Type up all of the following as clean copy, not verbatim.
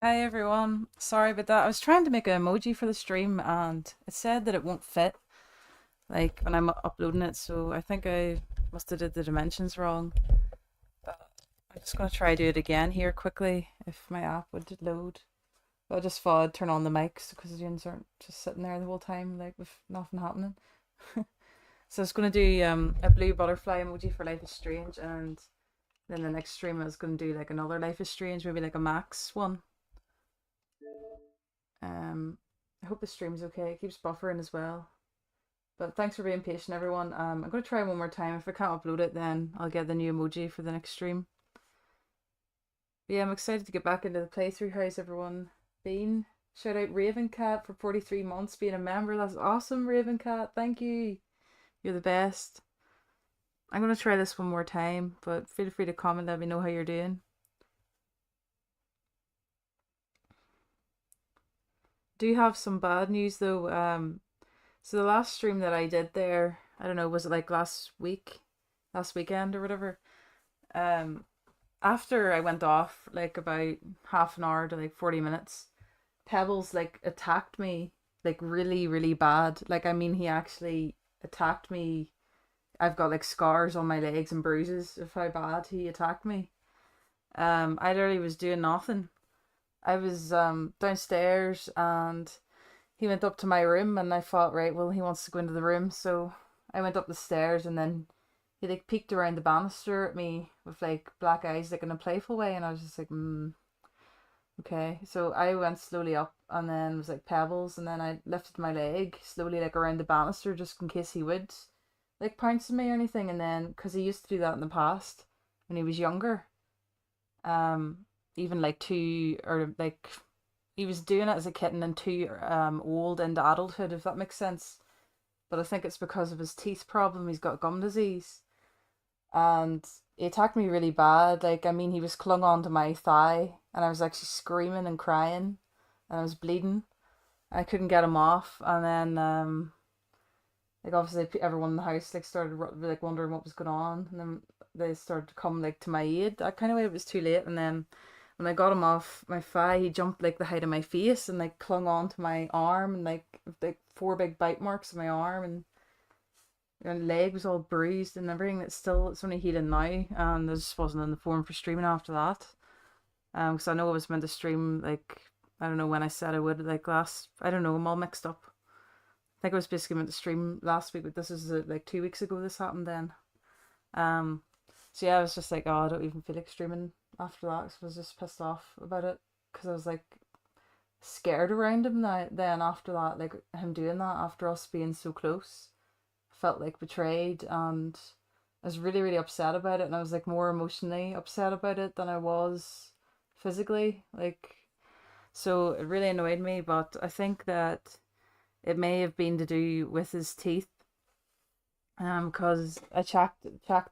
Hi everyone. Sorry about that. I was trying to make an emoji for the stream and it said that it won't fit like when I'm uploading it, so I think I must have did the dimensions wrong. But I'm just gonna try do it again here quickly if my app would load. But I just thought I'd turn on the mics because the ones aren't just sitting there the whole time like with nothing happening. So I was gonna do a blue butterfly emoji for Life is Strange, and then the next stream I was gonna do like another Life is Strange, maybe like a Max one. Um, I hope the stream's okay. It keeps buffering as well. But thanks for being patient, everyone. I'm going to try one more time. If I can't upload it, then I'll get the new emoji for the next stream. But yeah, I'm excited to get back into the playthrough. How's everyone been? Shout out Ravencat for 43 months being a member. That's awesome, Ravencat. Thank you. You're the best. I'm going to try this one more time, but feel free to comment, let me know how you're doing. Do have some bad news though. So the last stream that I did there, I don't know, was it like last weekend or whatever? Um, After I went off, like about half an hour to like 40 minutes, Pebbles like attacked me like really, really bad. Like I mean he actually attacked me. I've got like scars on my legs and bruises of how bad he attacked me. I literally was doing nothing. I was downstairs and he went up to my room and I thought, right, well, he wants to go into the room. So I went up the stairs and then he like peeked around the banister at me with like black eyes, like in a playful way. And I was just like, okay. So I went slowly up and then was like pebbles. And then I lifted my leg slowly like around the banister just in case he would like pounce on me or anything. And then, because he used to do that in the past when he was younger, um, even like two or like he was doing it as a kitten and too old into adulthood, if that makes sense. But I think it's because of his teeth problem. He's got gum disease, and he attacked me really bad. Like I mean, he was clung onto my thigh, and I was actually screaming and crying, and I was bleeding. I couldn't get him off, and then like obviously everyone in the house like started like wondering what was going on, and then they started to come like to my aid. That kind of way it was too late, and then when I got him off my thigh, he jumped like the height of my face and like clung on to my arm and like four big bite marks on my arm and leg was all bruised and everything. It's only healing now, and I just wasn't in the form for streaming after that. Because I know I was meant to stream like I don't know when I said I would like last. I don't know. I'm all mixed up. I think I was basically meant to stream last week, but this is like 2 weeks ago. This happened then. Um, so yeah, I was just like, oh, I don't even feel like streaming after that. 'Cause I was just pissed off about it because I was like scared around him. Then after that, like him doing that after us being so close, felt like betrayed, and I was really really upset about it. And I was like more emotionally upset about it than I was physically. Like so, it really annoyed me. But I think that it may have been to do with his teeth. Because I checked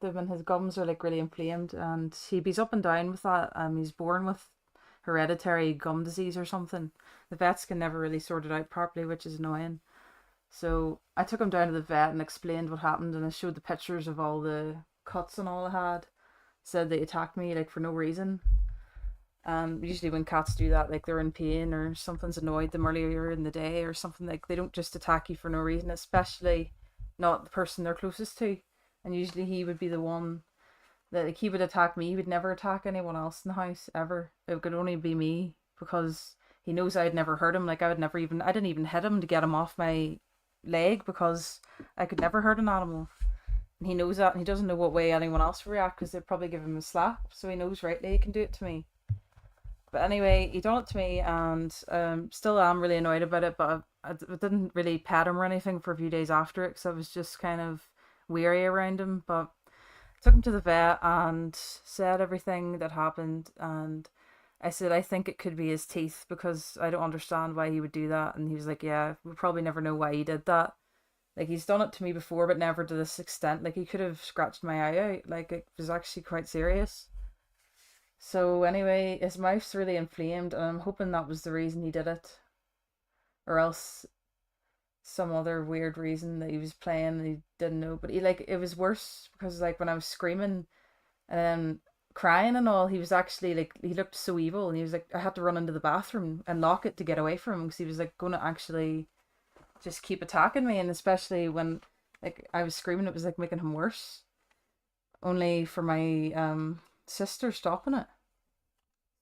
them and his gums are like really inflamed, and he's up and down with that. He's born with hereditary gum disease or something. The vets can never really sort it out properly, which is annoying. So I took him down to the vet and explained what happened, and I showed the pictures of all the cuts and all I had. Said they attacked me like for no reason. Usually when cats do that, like they're in pain or something's annoyed them earlier in the day or something. Like they don't just attack you for no reason, especially not the person they're closest to. And usually he would be the one that like he would attack me. He would never attack anyone else in the house ever. It could only be me because he knows I'd never hurt him. Like I didn't even hit him to get him off my leg because I could never hurt an animal. And he knows that, and he doesn't know what way anyone else would react because they'd probably give him a slap. So he knows rightly he can do it to me. But anyway, he done it to me, and still am really annoyed about it. But I didn't really pet him or anything for a few days after it because I was just kind of weary around him. But I took him to the vet and said everything that happened, and I said I think it could be his teeth because I don't understand why he would do that. And he was like, "Yeah, we probably never know why he did that. Like he's done it to me before, but never to this extent. Like he could have scratched my eye out. Like it was actually quite serious." So anyway, his mouth's really inflamed, and I'm hoping that was the reason he did it, or else some other weird reason that he was playing and he didn't know. But he like it was worse because like when I was screaming, and then crying and all, he was actually like, he looked so evil, and he was like, I had to run into the bathroom and lock it to get away from him because he was like going to actually just keep attacking me, and especially when like I was screaming, it was like making him worse. Only for my sister stopping it.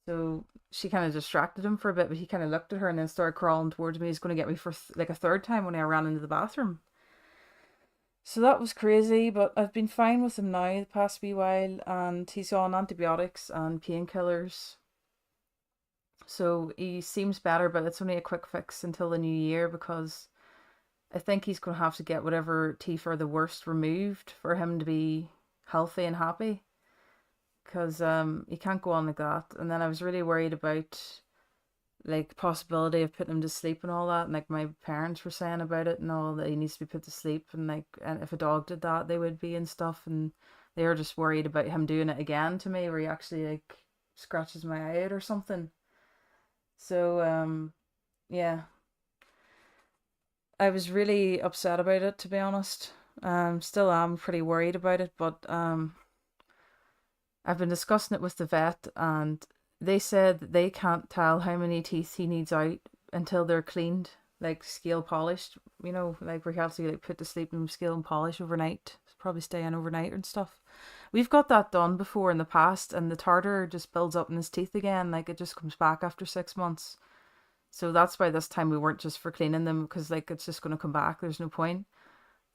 So she kind of distracted him for a bit, but he kind of looked at her and then started crawling towards me. He's going to get me for like a third time when I ran into the bathroom. So that was crazy, but I've been fine with him now the past wee while, and he's on antibiotics and painkillers. So he seems better, but it's only a quick fix until the new year because I think he's going to have to get whatever teeth are the worst removed for him to be healthy and happy. Because he can't go on like that. And then I was really worried about like possibility of putting him to sleep and all that. And like my parents were saying about it and all, that he needs to be put to sleep, and like, and if a dog did that, they would be and stuff. And they were just worried about him doing it again to me, where he actually like scratches my eye out or something. So yeah, I was really upset about it, to be honest. Still am pretty worried about it, but I've been discussing it with the vet, and they said that they can't tell how many teeth he needs out until they're cleaned, like scale polished. You know, like where you have to like put to sleep and scale and polish overnight. Probably stay in overnight and stuff. We've got that done before in the past, and the tartar just builds up in his teeth again. Like it just comes back after 6 months. So that's why this time we weren't just for cleaning them, because like it's just going to come back. There's no point.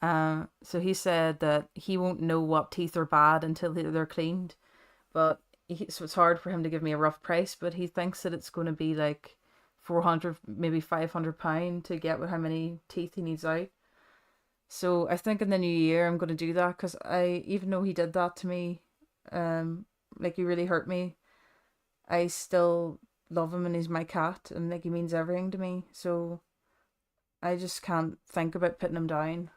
So he said that he won't know what teeth are bad until they're cleaned, but so it's hard for him to give me a rough price. But he thinks that it's going to be like 400, maybe £500 to get with how many teeth he needs out. So I think in the new year I'm going to do that, because I, even though he did that to me, um, like he really hurt me, I still love him and he's my cat and like he means everything to me. So I just can't think about putting him down.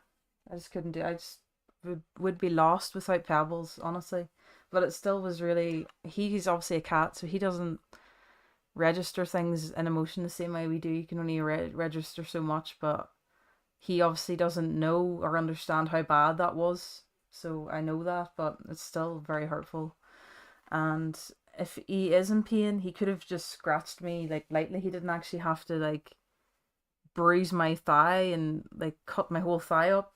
I just couldn't do. I just would be lost without Pebbles, honestly. But it still was really. He's obviously a cat, so he doesn't register things in emotion the same way we do. You can only register so much, but he obviously doesn't know or understand how bad that was. So I know that, but it's still very hurtful. And if he is in pain, he could have just scratched me like lightly. He didn't actually have to like bruise my thigh and like cut my whole thigh up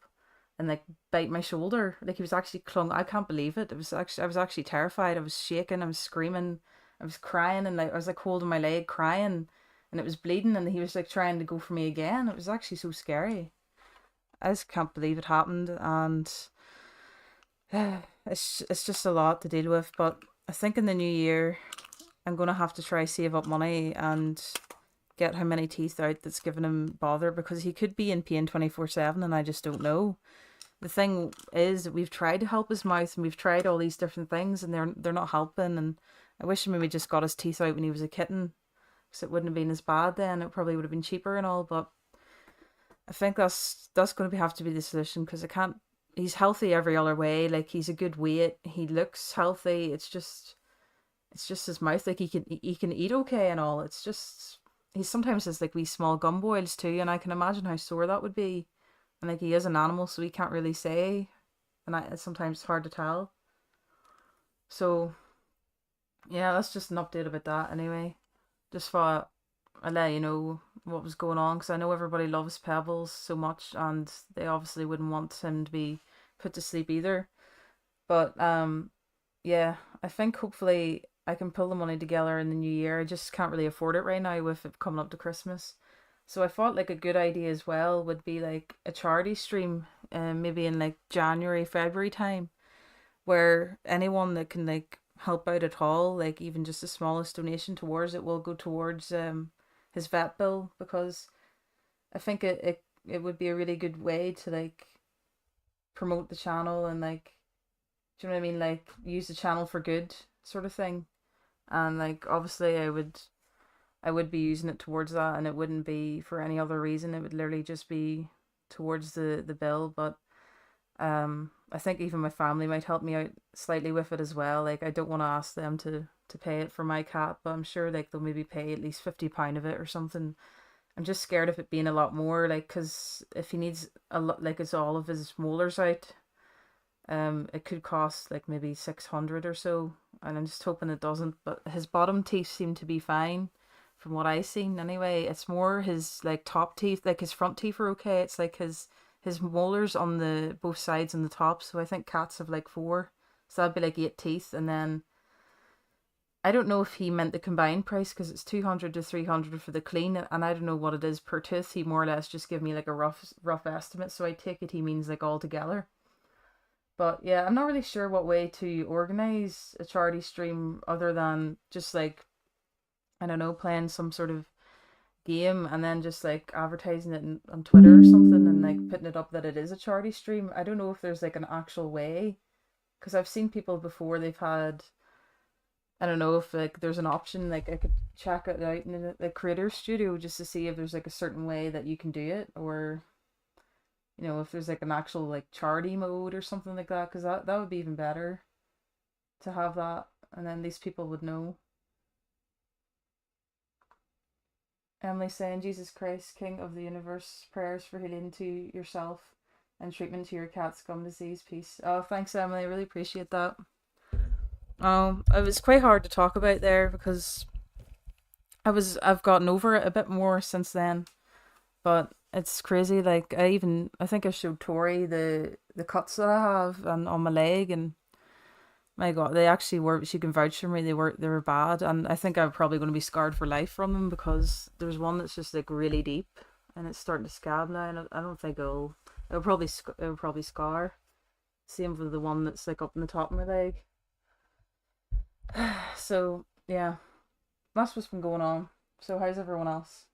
and like bite my shoulder. Like he was actually clung. I can't believe it. It was actually, I was actually terrified. I was shaking. I was screaming. I was crying, and like I was like holding my leg crying, and it was bleeding, and he was like trying to go for me again. It was actually so scary. I just can't believe it happened, and it's just a lot to deal with. But I think in the new year I'm gonna have to try save up money and get how many teeth out that's giving him bother, because he could be in pain 24/7 and I just don't know. The thing is that we've tried to help his mouth and we've tried all these different things and they're not helping. And I wish maybe just got his teeth out when he was a kitten, because it wouldn't have been as bad then. It probably would have been cheaper and all, but I think that's going to have to be the solution, because I can't. He's healthy every other way. Like he's a good weight. He looks healthy. It's just his mouth. Like he can eat okay and all. It's just he sometimes has like wee small gum boils too, and I can imagine how sore that would be. And like he is an animal, so he can't really say, and it's sometimes hard to tell. So yeah, that's just an update about that. Anyway, just thought I'd let you know what was going on, because I know everybody loves Pebbles so much, and they obviously wouldn't want him to be put to sleep either. But yeah, I think hopefully I can pull the money together in the new year. I just can't really afford it right now with it coming up to Christmas. So I thought like a good idea as well would be like a charity stream, maybe in like January, February time, where anyone that can like help out at all, like even just the smallest donation towards it, will go towards his vet bill, because I think it would be a really good way to like promote the channel and like, do you know what I mean? Like use the channel for good sort of thing. And like obviously I would be using it towards that, and it wouldn't be for any other reason. It would literally just be towards the bill. But I think even my family might help me out slightly with it as well. Like I don't want to ask them to pay it for my cat, but I'm sure like they'll maybe pay at least £50 of it or something. I'm just scared of it being a lot more, like, because if he needs a lot, like it's all of his molars out, it could cost like maybe 600 or so, and I'm just hoping it doesn't. But his bottom teeth seem to be fine, from what I seen. Anyway, it's more his like top teeth, like his front teeth are okay. It's like his molars on the both sides and the top. So I think cats have like four, so that'd be like eight teeth, and then I don't know if he meant the combined price because it's 200 to 300 for the clean, and I don't know what it is per tooth. He more or less just gave me like a rough estimate, so I take it he means like all together. But yeah, I'm not really sure what way to organize a charity stream other than just like, I don't know, playing some sort of game and then just like advertising it on Twitter or something and like putting it up that it is a charity stream. I don't know if there's like an actual way because I've seen people before they've had, I don't know if like there's an option, like I could check it out in the creator studio just to see if there's like a certain way that you can do it, or if there's like an actual like charity mode or something like that, because that would be even better to have that, and then these people would know. Emily saying, Jesus Christ, King of the Universe, prayers for healing to yourself and treatment to your cat's gum disease. Peace. Oh, thanks, Emily. I really appreciate that. It was quite hard to talk about there because I've gotten over it a bit more since then, but it's crazy. Like I think I showed Tori the cuts that I have on my leg, and my God, they actually were. She can vouch for me. They were bad, and I think I'm probably going to be scarred for life from them because there's one that's just like really deep, and it's starting to scab now, and I don't think it'll probably scar. Same with the one that's like up in the top of my leg. So yeah, that's what's been going on. So how's everyone else?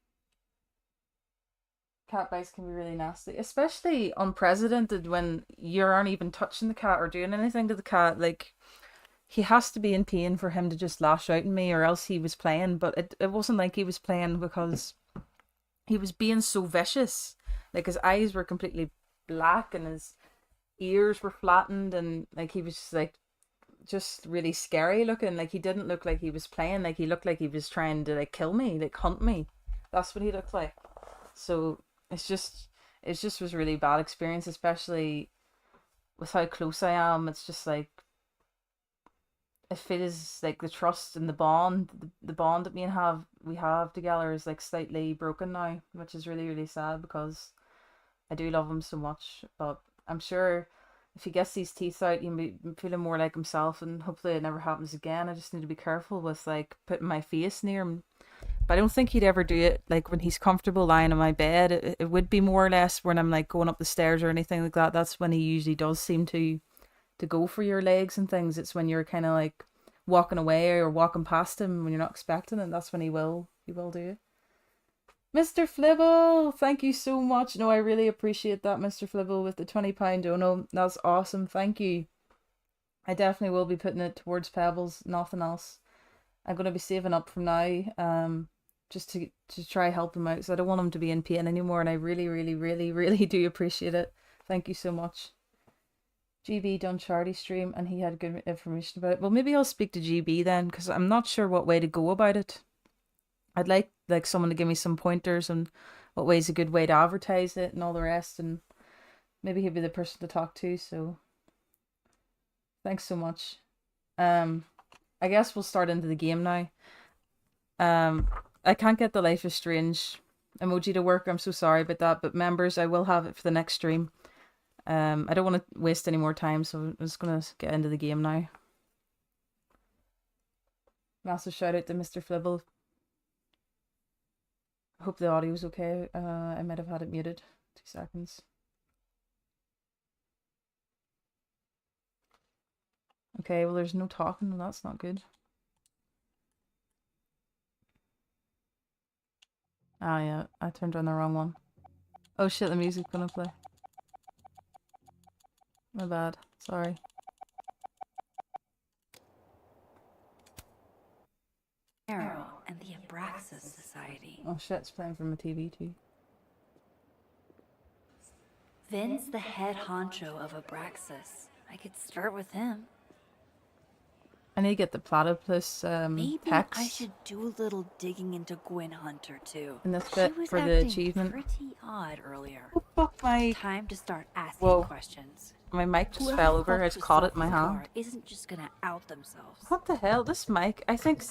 Cat bites can be really nasty, especially unprecedented when you aren't even touching the cat or doing anything to the cat. Like he has to be in pain for him to just lash out at me, or else he was playing. But it wasn't like he was playing because he was being so vicious. Like his eyes were completely black and his ears were flattened, and like he was just really scary looking. Like he didn't look like he was playing. Like he looked like he was trying to like kill me, like hunt me. That's what he looked like. So it just was really bad experience, especially with how close I am. It's just like it feels like the trust and the bond that we have together is like slightly broken now, which is really really sad because I do love him so much. But I'm sure if he gets these teeth out, he'll be feeling more like himself, and hopefully it never happens again. I just need to be careful with like putting my face near him. But I don't think he'd ever do it like when he's comfortable lying on my bed. It would be more or less when I'm like going up the stairs or anything like that. That's when he usually does seem to go for your legs and things. It's when you're kind of like walking away or walking past him when you're not expecting it. That's when he will do it. Mr. Flibble, thank you so much. No, I really appreciate that, Mr. Flibble, with the £20 dono. That's awesome. Thank you. I definitely will be putting it towards Pebbles, nothing else. I'm gonna be saving up from now, just to try help him out. because I don't want him to be in pain anymore, and I really, really, really, really do appreciate it. Thank you so much. GB done charity stream, and he had good information about it. Well, maybe I'll speak to GB then, because I'm not sure what way to go about it. I'd like someone to give me some pointers on what way's a good way to advertise it and all the rest, and maybe he'll be the person to talk to. So thanks so much. I guess we'll start into the game now. I can't get the Life is Strange emoji to work. I'm so sorry about that, but members, I will have it for the next stream. I don't want to waste any more time, so I'm just gonna get into the game now. Massive shout out to Mr. Flibble. I hope the audio's okay. I might have had it muted. 2 seconds. Okay, well there's no talking, and that's not good. Ah yeah, I turned on the wrong one. Oh shit, the music's gonna play. My bad. Sorry. Arrow and the Abraxas Society. Oh shit, it's playing from a TV too. Vin's the head honcho of Abraxas. I could start with him. I need to get the platypus Maybe pecs I should do a little digging into Gwen Hunter too. in this She bit was for the acting achievement. pretty odd earlier. Oh, fuck, my... Time to start asking Whoa. questions. My mic just Whoever fell over. I fucked just with caught it in my Sophie's hand. car isn't just gonna out themselves. What the hell? This mic, I think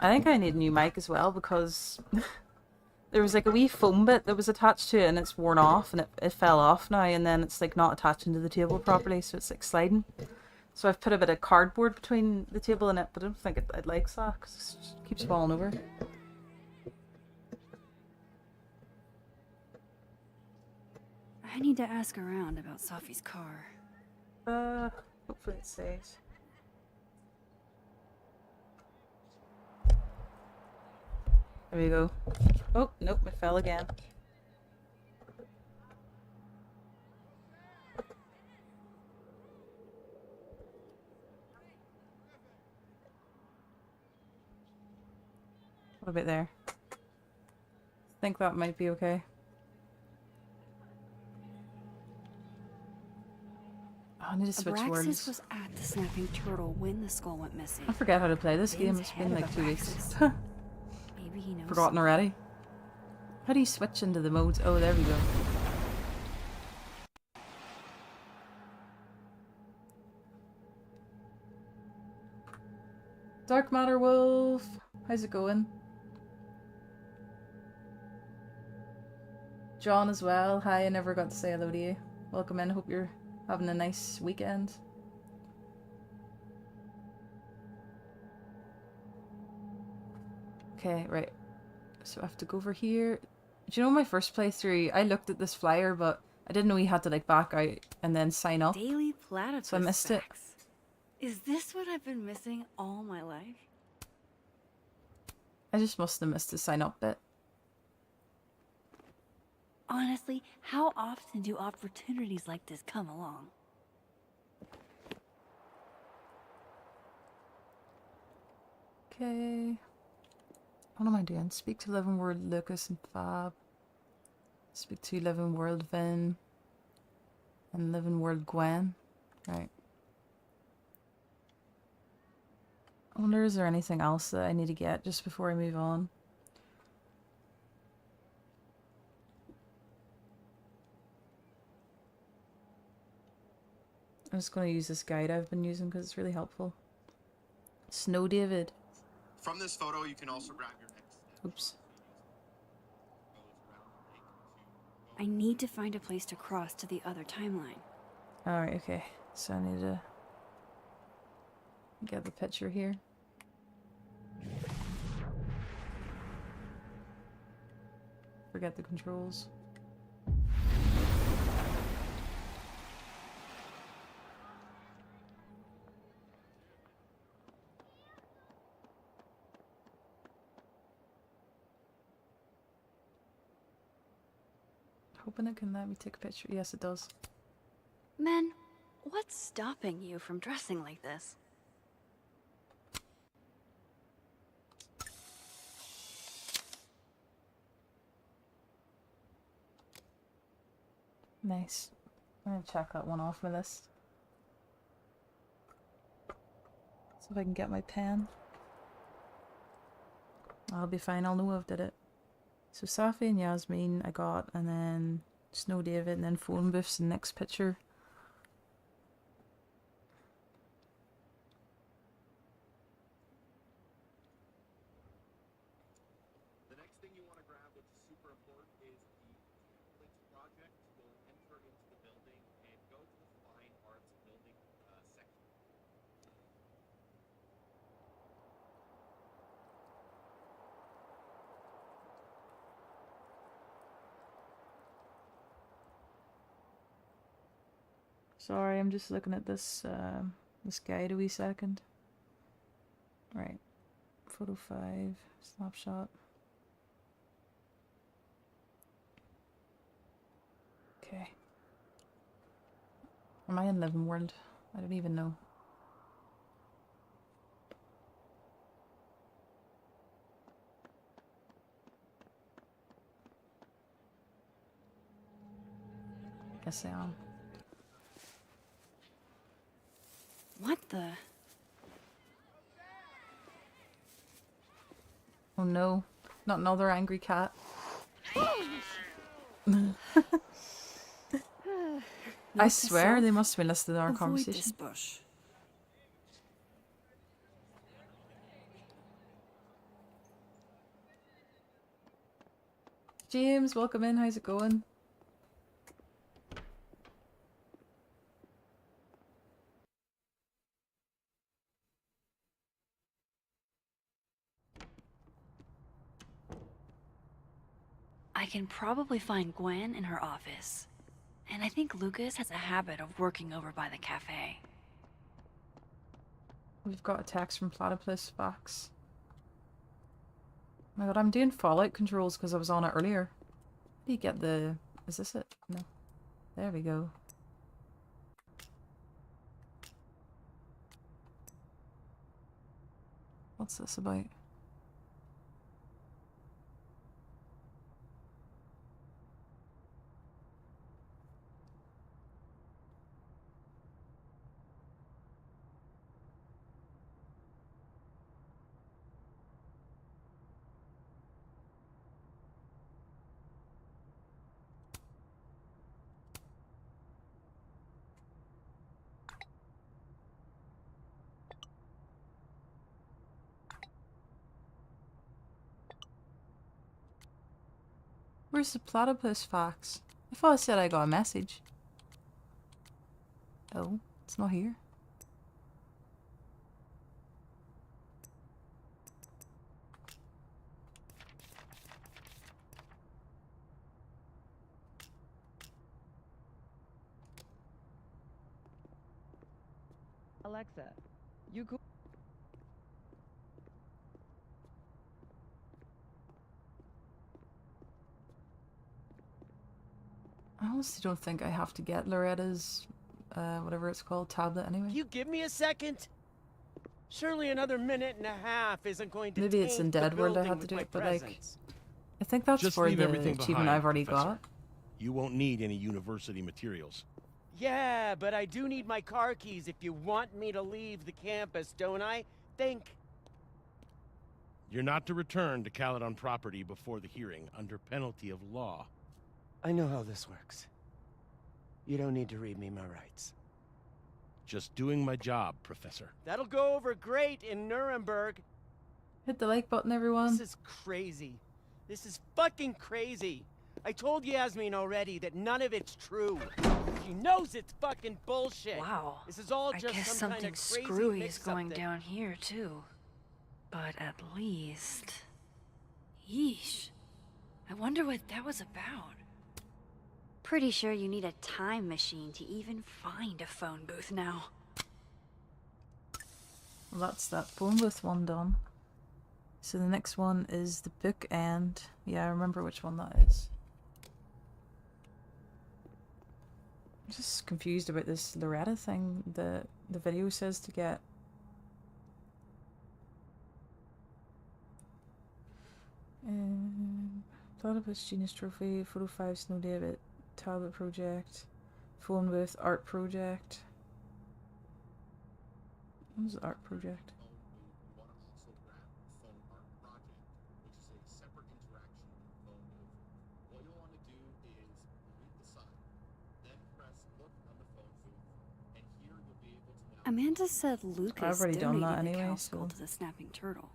I need a new mic as well, because there was like a wee foam bit that was attached to it and it's worn off, and it fell off now, and then it's like not attaching to the table properly, so it's like sliding. So I've put a bit of cardboard between the table and it, but I don't think it likes that because it keeps falling over. I need to ask around about Sophie's car. Hopefully it stays. There we go. Oh, nope, it fell again. What about there? I think that might be okay. Oh, I need to switch Abraxas words. was at the Snapping Turtle when the skull went missing. I forget how to play this game. Vin's It's head been of like 2 weeks. Abraxas. Maybe he knows. Forgotten already. How do you switch into the modes? Oh, there we go. Dark Matter Wolf, how's it going? John as well. Hi, I never got to say hello to you. Welcome in. Hope you're having a nice weekend. Okay, right. So I have to go over here. Do you know my first playthrough? I looked at this flyer, but I didn't know you had to like back out and then sign up. Daily platypus So I missed it. facts. Is this what I've been missing all my life? I just must have missed the sign up bit. Honestly, how often do opportunities like this come along? Okay. What am I doing? Speak to Living World Lucas and Fab. Speak to Living World Vin. And Living World Gwen. Right. I wonder, is there anything else that I need to get just before I move on? I'm just going to use this guide I've been using because it's really helpful. Snow David. From this photo, you can also grab your next step. Oops. I need to find a place to cross to the other timeline. Alright, okay. So I need to get the picture here. Forget the controls. Hoping it can let me take a picture. Yes, it does. Men, what's stopping you from dressing like this? Nice. I'm gonna check that one off my list. See if I can get my pen. I'll be fine. I'll know I've did it. So Safi and Yasmin I got, and then Snow David, and then Phone Booth's the next picture. The next thing you want to grab, which is super important, is the templates project. You'll enter into the building and go to the Fine Arts building section. Sorry, I'm just looking at this this guide a wee second. Right. Photo 5, snapshot. Okay. Am I in Living World? I don't even know. Guess I am. What the? Oh no, not another angry cat. I swear they must have been listening to our conversation. This bush. James, welcome in. How's it going? I can probably find Gwen in her office. And I think Lucas has a habit of working over by the cafe. We've got a text from Platypus Fox. Oh my god, I'm doing Fallout controls because I was on it earlier. How do you get the... Is this it? No. There we go. What's this about? Where's the Platypus Fox? I thought I said I got a message. Oh, it's not here. Alexa, you cool? I honestly don't think I have to get Loretta's, whatever it's called, tablet anyway. You give me a second? Surely another minute and a half isn't going to Maybe it's in taint the Dead World I building had to with do my it, but like... presence. I think that's Just for leave the everything achievement behind, I've already Professor. got. You won't need any university materials. Yeah, but I do need my car keys if you want me to leave the campus, don't I? Think. You're not to return to Caledon property before the hearing, under penalty of law. I know how this works. You don't need to read me my rights. Just doing my job, Professor. That'll go over great in Nuremberg. Hit the like button, everyone. This is crazy. This is fucking crazy. I told Yasmin already that none of it's true. She knows it's fucking bullshit. Wow. This is all I just guess some kind something of crazy screwy is mix-up going that- down here, too. But at least... Yeesh. I wonder what that was about. Pretty sure you need a time machine to even find a phone booth now. Well, that's that phone booth one done. So the next one is the book and... Yeah, I remember which one that is. I'm just confused about this Loretta thing. The video says to get... Platypus Genius Trophy, Photo 5 Snow David, Tablet Project, Phone Booth, Art Project. What was the Art Project? You want to also grab Phone Art Project, which is a separate interaction with Phone Booth. What you'll want to do is read the sign, then press look on the phone booth, and here you'll be able to now... Amanda said Lucas I've already done that donated the anyway, cow skull so- to the snapping turtle.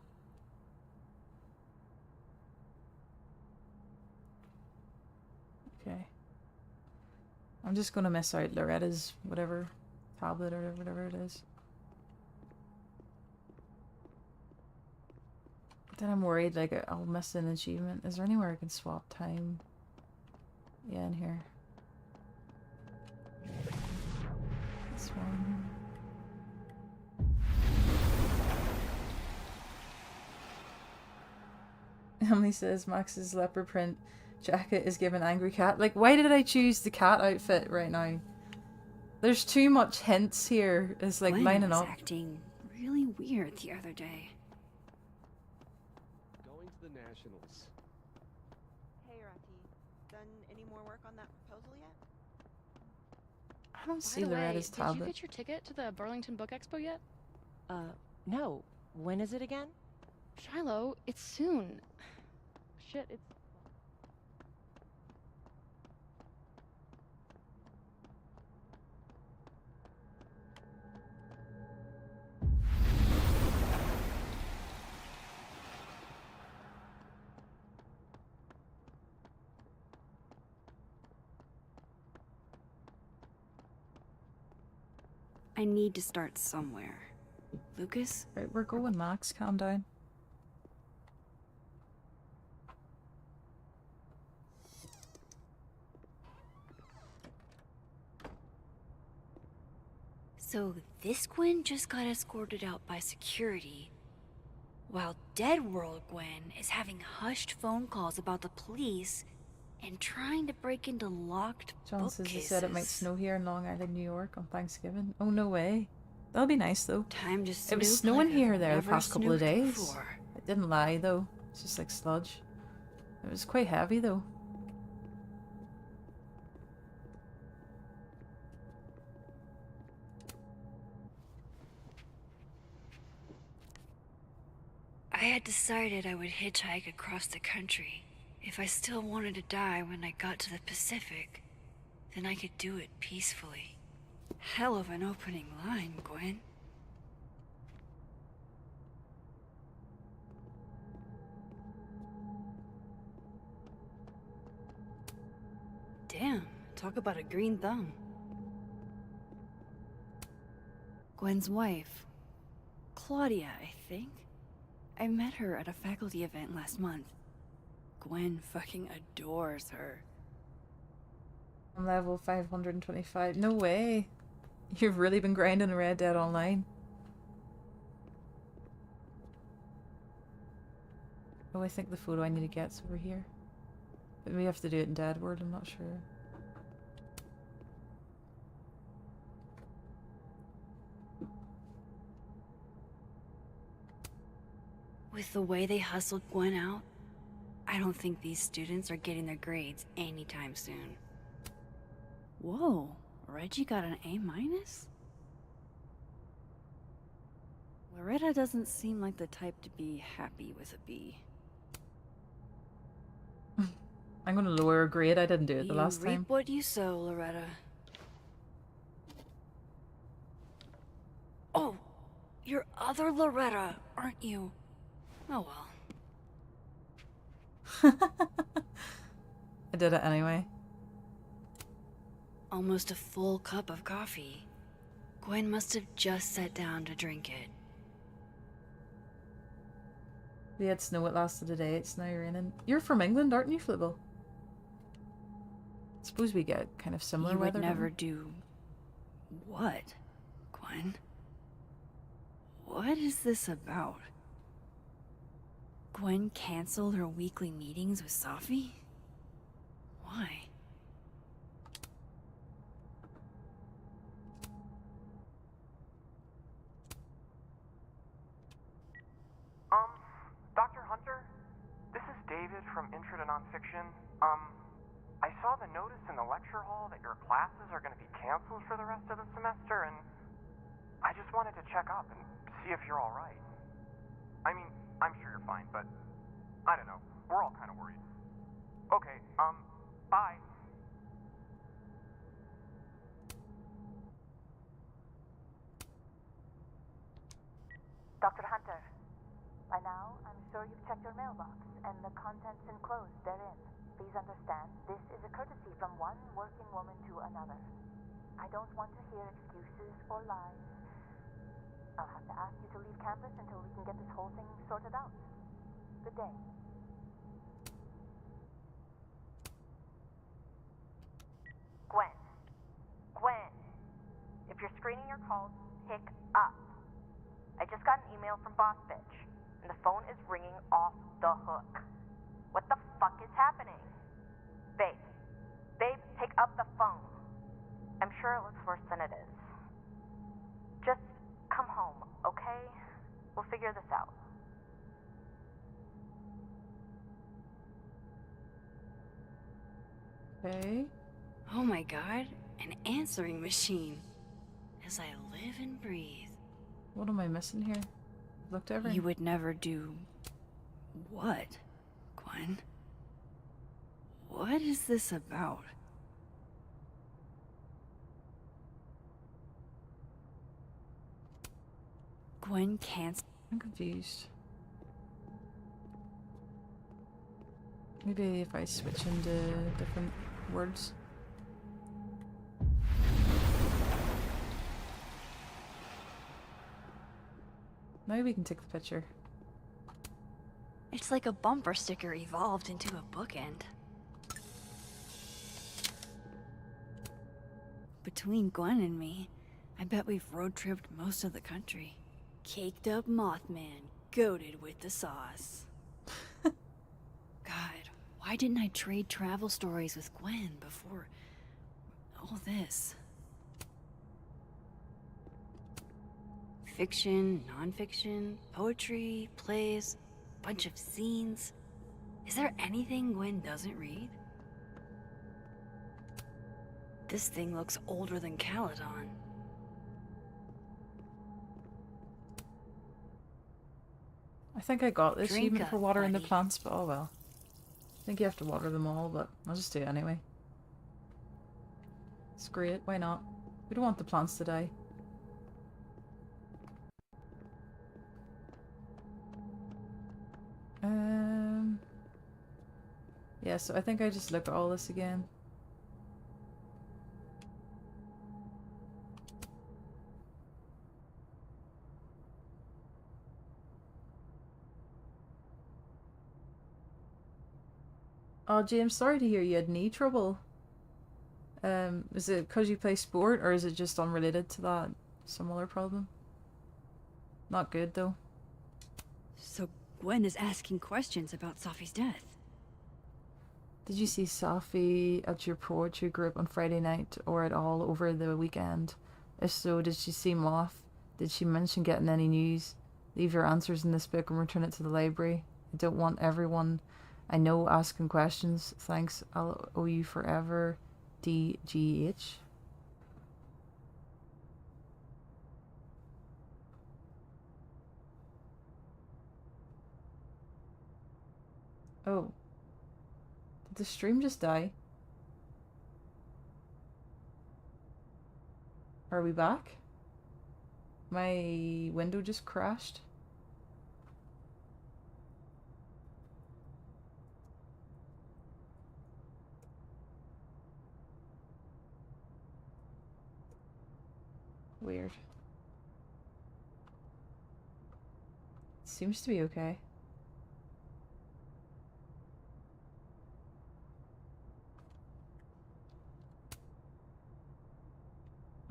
Okay. I'm just gonna miss out Loretta's whatever tablet or whatever it is. Then I'm worried like I'll miss an achievement. Is there anywhere I can swap time? Yeah, in here. This one. Emily says Max's leopard print jacket is given angry cat. Like, why did I choose the cat outfit right now? There's too much hints here. It's like Gwen lining was up. acting really weird the other day. Going to the Nationals. Hey, Rati. Done any more work on that proposal yet? I don't By see the way, Loretta's did you tablet. get your ticket to the Burlington Book Expo yet? No. When is it again? Shiloh, it's soon. Shit, it's... I need to start somewhere. Lucas? Right, we're going, Max. Calm down. So this Gwen just got escorted out by security, while Dead World Gwen is having hushed phone calls about the police and trying to break into locked John says he bookcases. said it might snow here in Long Island, New York on Thanksgiving. Oh, no way. That'll be nice, though. Time to It was snoop snowing like here I've there the never past couple of snooped days. before. It didn't lie, though. It's just like sludge. It was quite heavy, though. I had decided I would hitchhike across the country. If I still wanted to die when I got to the Pacific, then I could do it peacefully. Hell of an opening line, Gwen. Damn, talk about a green thumb. Gwen's wife. Claudia, I think. I met her at a faculty event last month. Gwen fucking adores her. I'm level 525. No way. You've really been grinding Red Dead Online. Oh, I think the photo I need to get's over here. But we have to do it in Dead World, I'm not sure. With the way they hustled Gwen out, I don't think these students are getting their grades anytime soon. Whoa, Reggie got an A-? Loretta doesn't seem like the type to be happy with a B. I'm gonna lower a grade. I didn't do it the last You reap time. what you sow, Loretta. Oh, you're other Loretta, aren't you? Oh well. I did it anyway. Almost a full cup of coffee. Gwen must have just sat down to drink it. We had snow, it lasted a day, it's now raining. You're from England, aren't you, Flibble? Suppose we get kind of similar You would weather. don't never we? do... what, Gwen? What is this about? Gwen canceled her weekly meetings with Safi? Why? Dr. Hunter? This is David from Intro to Nonfiction. I saw the notice in the lecture hall that your classes are going to be canceled for the rest of the semester, and I just wanted to check up and see if you're all right. I mean, I'm sure you're fine, but I don't know. We're all kind of worried. Okay, bye. Dr. Hunter, by now, I'm sure you've checked your mailbox and the contents enclosed therein. Please understand, this is a courtesy from one working woman to another. I don't want to hear excuses or lies. I'll have to ask you to leave campus until we can get this whole thing sorted out. Good day. Gwen. Gwen. If you're screening your calls, pick up. I just got an email from Boss Bitch, and the phone is ringing off the hook. What the fuck is happening? Babe. Babe, pick up the phone. I'm sure it looks worse than it is. Just come home, okay? We'll figure this out. Okay. Oh my god, an answering machine. As I live and breathe. What am I missing here? looked over. You would never do... what, Gwen? What is this about? Gwen can't... I'm confused. Maybe if I switch into different words. Maybe we can take the picture. It's like a bumper sticker evolved into a bookend. Between Gwen and me, I bet we've road-tripped most of the country. Caked up Mothman, goated with the sauce. God, why didn't I trade travel stories with Gwen before all this? Fiction, non-fiction, poetry, plays, bunch of scenes. Is there anything Gwen doesn't read? This thing looks older than Caledon. I think I got this Drink even up, for watering the buddy. plants, but oh well. I think you have to water them all, but I'll just do it anyway. Screw it, why not? We don't want the plants to die. Yeah, so I think I just look at all this again. Oh, James, sorry to hear you had knee trouble. Is it because you play sport, or is it just unrelated to that? Some other problem? Not good, though. So Gwen is asking questions about Safi's death. Did you see Safi at your poetry group on Friday night or at all over the weekend? If so, did she seem off? Did she mention getting any news? Leave your answers in this book and return it to the library. I don't want everyone I know asking questions. Thanks, I'll owe you forever. DGH. Oh. Did the stream just die? Are we back? My window just crashed. Weird. Seems to be okay.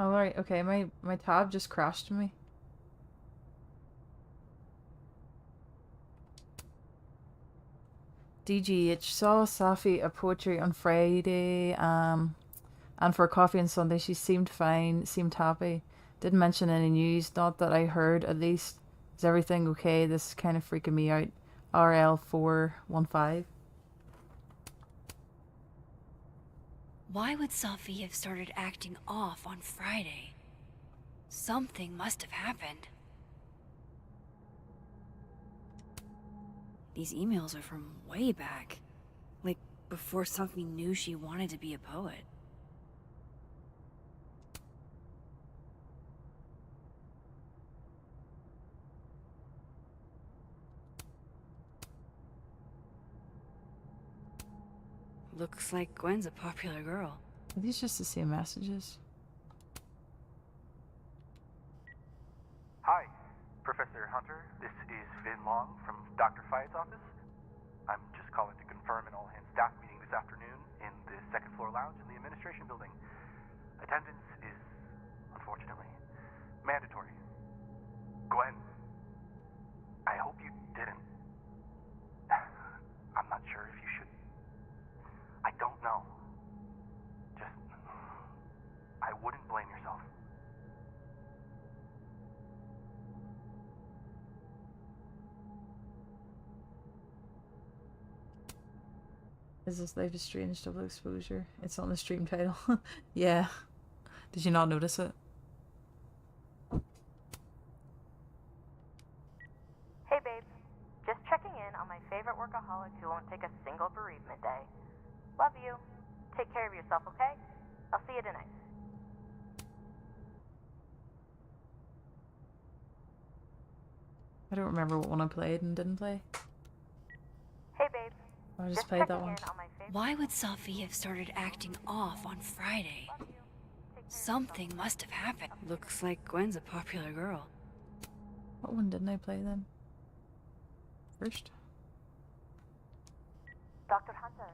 Oh, alright, okay, my tab just crashed me. DGH saw Safi at poetry on Friday, and for coffee on Sunday. She seemed fine, seemed happy. Didn't mention any news, not that I heard at least. Is everything okay? This is kind of freaking me out. RL415. Why would Safi have started acting off on Friday? Something must have happened. These emails are from way back. Like, before Safi knew she wanted to be a poet. Looks like Gwen's a popular girl. Are these just the same messages? Hi, Professor Hunter. This is Vin Long from Dr. Fyatt's office. I'm just calling to confirm an all-hands staff meeting this afternoon in the second floor lounge in the administration building. Attendance is, unfortunately, mandatory. Gwen, I hope you didn't. I'm not sure if you should. I don't know. Just, I wouldn't blame yourself. Is this Life is Strange double exposure? It's on the stream title. Yeah. Did you not notice it? workaholic who won't take a single bereavement day. Love you. Take care of yourself, okay? I'll see you tonight. I don't remember what one I played and didn't play. Hey, babe. I just played that one. Why would Safi have started acting off on Friday? Something must have happened. Looks like Gwen's a popular girl. What one didn't I play then? First? Dr. Hunter,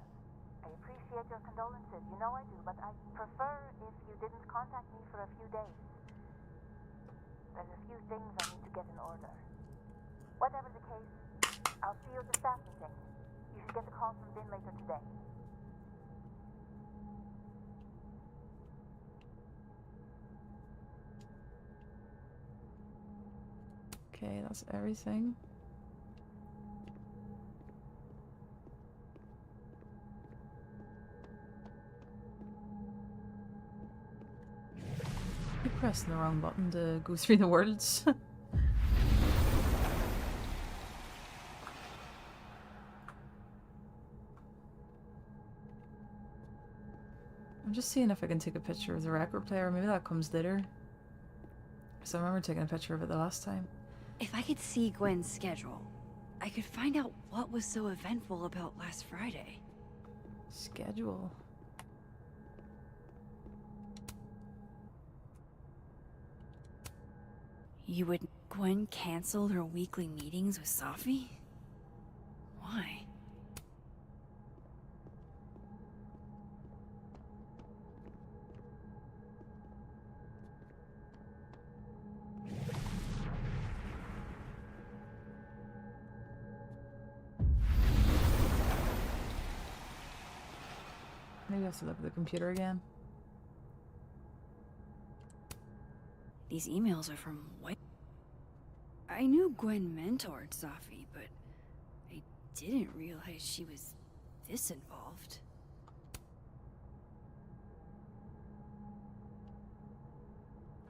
I appreciate your condolences. You know I do, but I'd prefer if you didn't contact me for a few days. There's a few things I need to get in order. Whatever the case, I'll see you at the staff meeting. You should get a call from Vin later today. Okay, that's everything. You're pressing the wrong button to go through the worlds. I'm just seeing if I can take a picture of the record player. Maybe that comes later. Because I remember taking a picture of it the last time. If I could see Gwen's schedule, I could find out what was so eventful about last Friday. Schedule. Would Gwen cancel her weekly meetings with Safi? Why? Maybe I have to look at the computer again. These emails are from way... I knew Gwen mentored Safi, but I didn't realize she was this involved.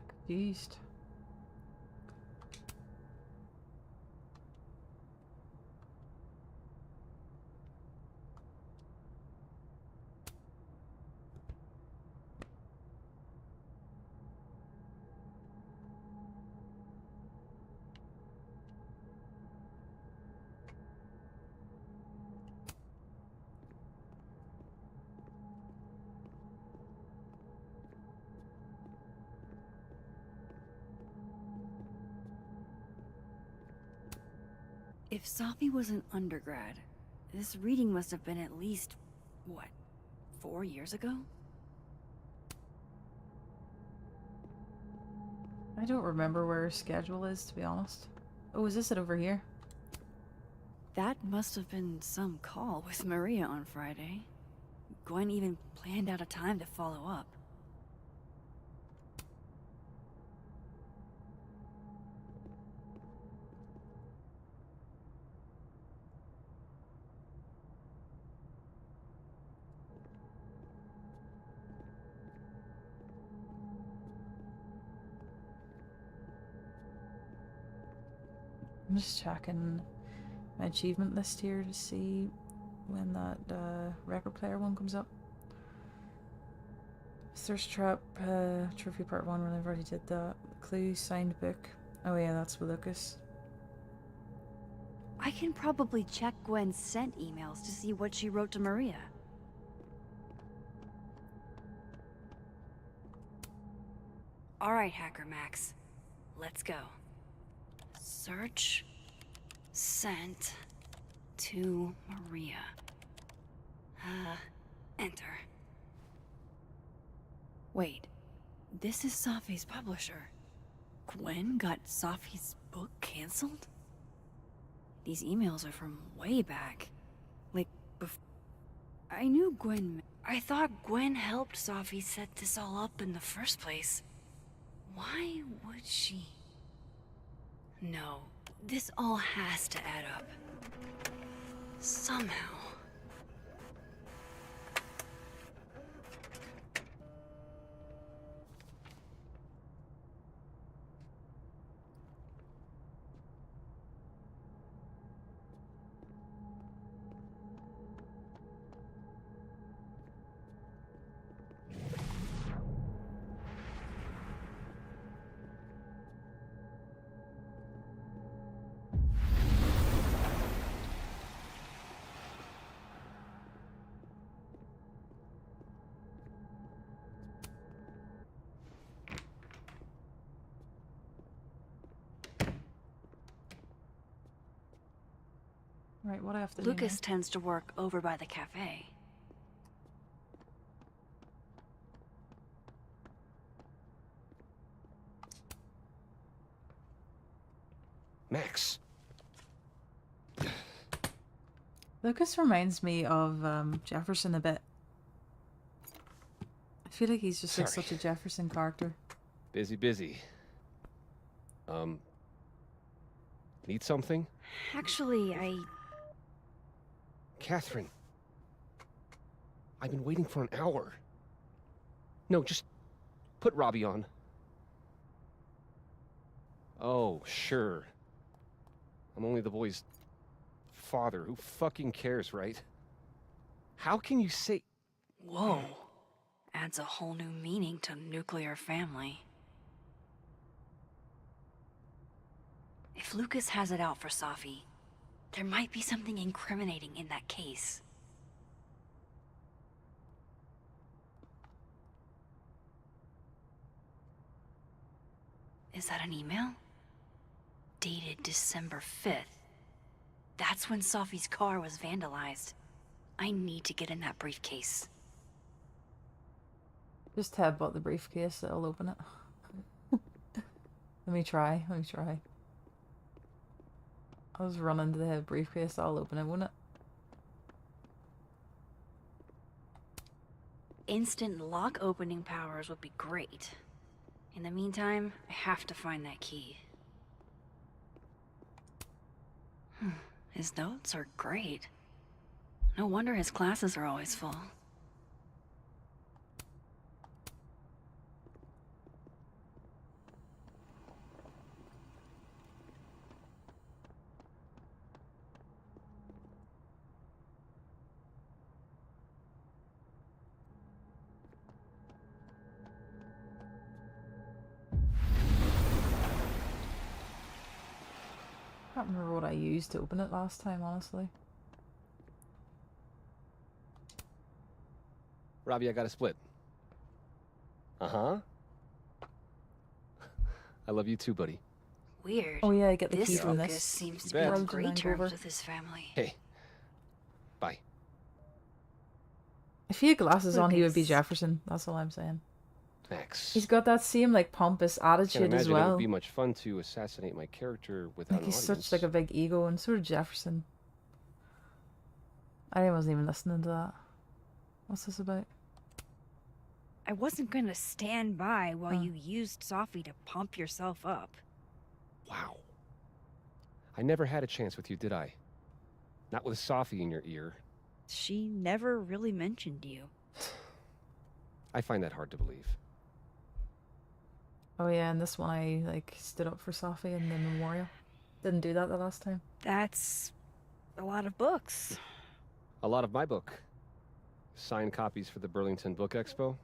Confused. If Safi was an undergrad, this reading must have been at least, what, 4 years ago? I don't remember where her schedule is, to be honest. Oh, is this it over here? That must have been some call with Maria on Friday. Gwen even planned out a time to follow up. I'm just checking my achievement list here to see when that record player one comes up. Thirst Trap, Trophy Part 1, when I've already did that. Clue, signed book. Oh yeah, that's with Lucas. I can probably check Gwen's sent emails to see what she wrote to Maria. Alright, Hacker Max. Let's go. Search. Sent. To Maria. Enter. Wait. This is Safi's publisher. Gwen got Safi's book canceled? These emails are from way back. Like, I knew Gwen... I thought Gwen helped Safi set this all up in the first place. Why would she... No, this all has to add up. Somehow. Right, what do I have to do Lucas now? tends to work over by the cafe. Max. Lucas reminds me of Jefferson a bit. I feel like he's just like Sorry. such a Jefferson character. Busy. Need something? Actually, Catherine. I've been waiting for an hour. No, just put Robbie on. Oh, sure. I'm only the boy's father. Who fucking cares, right? How can you say... Whoa. Adds a whole new meaning to nuclear family. If Lucas has it out for Safi, there might be something incriminating in that case. Is that an email? Dated December 5th. That's when Safi's car was vandalized. I need to get in that briefcase. Just headbutt the briefcase, it'll open it. Let me try. I'll just run into the briefcase, I'll open it, won't it? Instant lock opening powers would be great. In the meantime, I have to find that key. His notes are great. No wonder his classes are always full. I can't remember what I used to open it last time, honestly. Robbie, I got a split. Uh-huh. I love you too, buddy. Weird. Oh yeah, I get the This key from Lucas this. seems to You be bet. on World great Unite terms over. with his family. Hey. Bye. If he had glasses on, he would be Lucas. Jefferson. That's all I'm saying. Max. He's got that same like pompous Can't attitude imagine as it well. would be much fun to assassinate my character without Like an he's audience. such like a big ego, and sort of Jefferson. I wasn't even listening to that. What's this about? I wasn't gonna stand by while Oh. you used Safi to pump yourself up. Wow. I never had a chance with you, did I? Not with Safi in your ear. She never really mentioned you. I find that hard to believe. Oh yeah, and this one I like stood up for Safi in the memorial. Didn't do that the last time. That's a lot of books. A lot of my book. Signed copies for the Burlington Book Expo.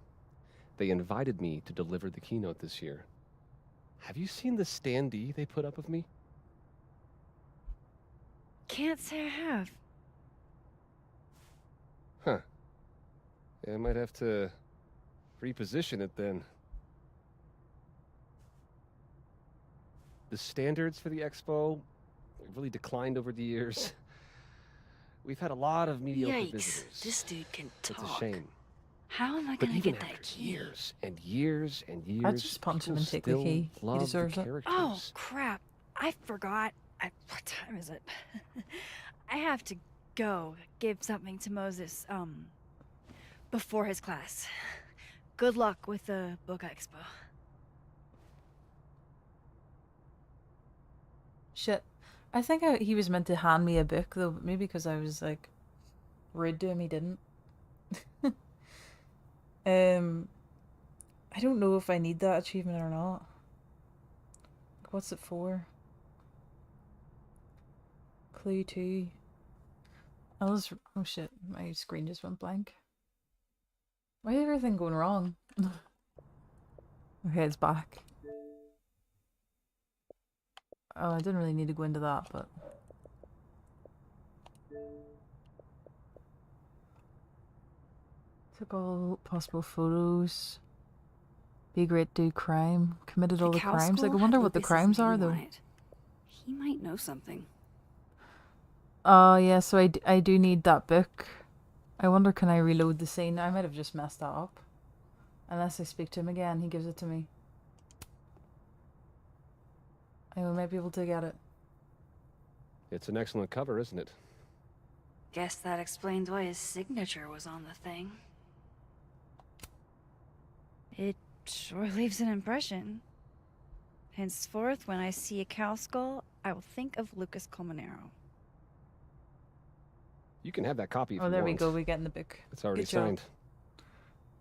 They invited me to deliver the keynote this year. Have you seen the standee they put up of me? Can't say I have. Huh. Yeah, I might have to reposition it then. The standards for the expo have really declined over the years. We've had a lot of mediocre Yikes, visitors. this dude can talk. It's a shame. How am I But gonna even get that after key? years and years and years, I'd just punch him people and take the still key. He love the deserves it. characters. Oh, crap. I forgot. What time is it? I have to go give something to Moses, before his class. Good luck with the book expo. Shit. I think he was meant to hand me a book though, but maybe because I was like rude to him, he didn't. I don't know if I need that achievement or not. What's it for? Clue 2. Oh shit, my screen just went blank. Why is everything going wrong? Okay, it's back. Oh, I didn't really need to go into that, but... Took all possible photos. Be great, do crime. Committed all the Cal crimes. Like, I School wonder had what the Lucas's crimes are, name though. on it. He might know something. Oh, yeah, so I do need that book. I wonder, can I reload the scene? I might have just messed that up. Unless I speak to him again, he gives it to me. I might be able to get it. It's an excellent cover, isn't it? Guess that explains why his signature was on the thing. It sure leaves an impression. Henceforth, when I see a cow skull, I will think of Lucas Colmenero. You can have that copy if Oh, you there want. we go. We get in the book. It's already Good job. signed.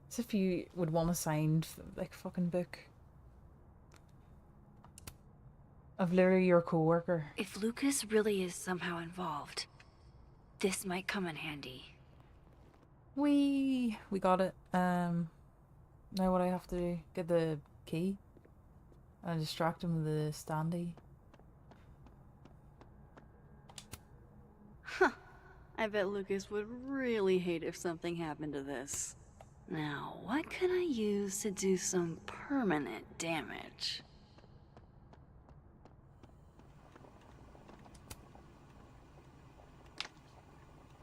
As if you would want a signed, like, fucking book. Of literally your co-worker. If Lucas really is somehow involved, this might come in handy. We got it. Now what I have to do? Get the key. And distract him with the standee. Huh. I bet Lucas would really hate if something happened to this. Now, what can I use to do some permanent damage?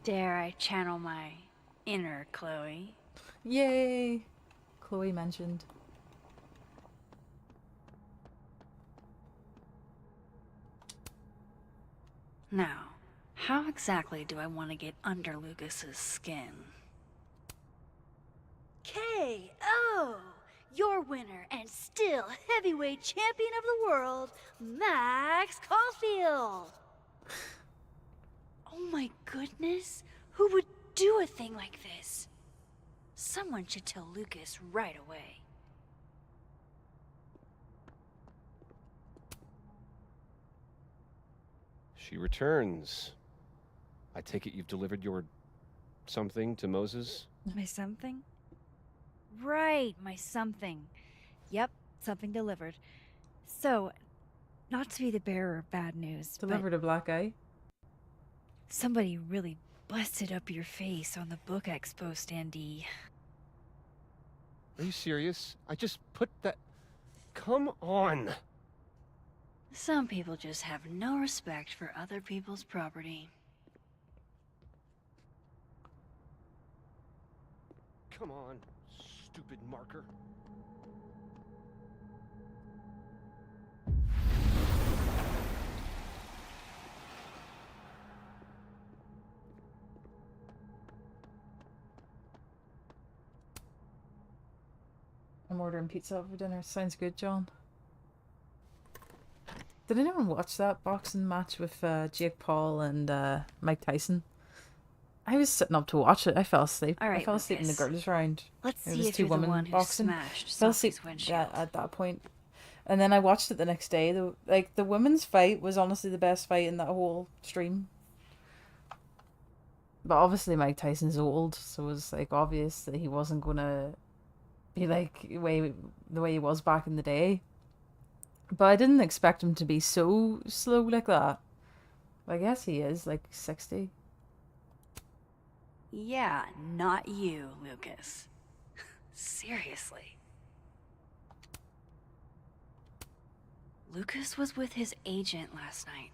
Dare I channel my inner Chloe? Yay! Chloe mentioned. Now, how exactly do I want to get under Lucas's skin? K.O. Your winner and still heavyweight champion of the world, Max Caulfield. Oh my goodness, who would do a thing like this? Someone should tell Lucas right away. She returns. I take it you've delivered your something to Moses? My something? Right, my something. Yep, something delivered. So, not to be the bearer of bad news, Delivered a black eye. somebody really busted up your face on the book expo standee. Are you serious? I just put that... Come on! Some people just have no respect for other people's property. Come on, stupid marker. I'm ordering pizza for dinner. Sounds good, John. Did anyone watch that boxing match with Jake Paul and Mike Tyson? I was sitting up to watch it. I fell asleep. All right, I fell asleep in the Lucas. girls' round. Let's It see was if two you're the women one who boxing. smashed Fell asleep Sophie's windshield. at that point. And then I watched it the next day. The women's fight was honestly the best fight in that whole stream. But obviously Mike Tyson's old, so it was like obvious that he wasn't gonna be like the way he was back in the day. But I didn't expect him to be so slow like that. I guess he is like 60. Yeah, not you, Lucas. Seriously. Lucas was with his agent last night,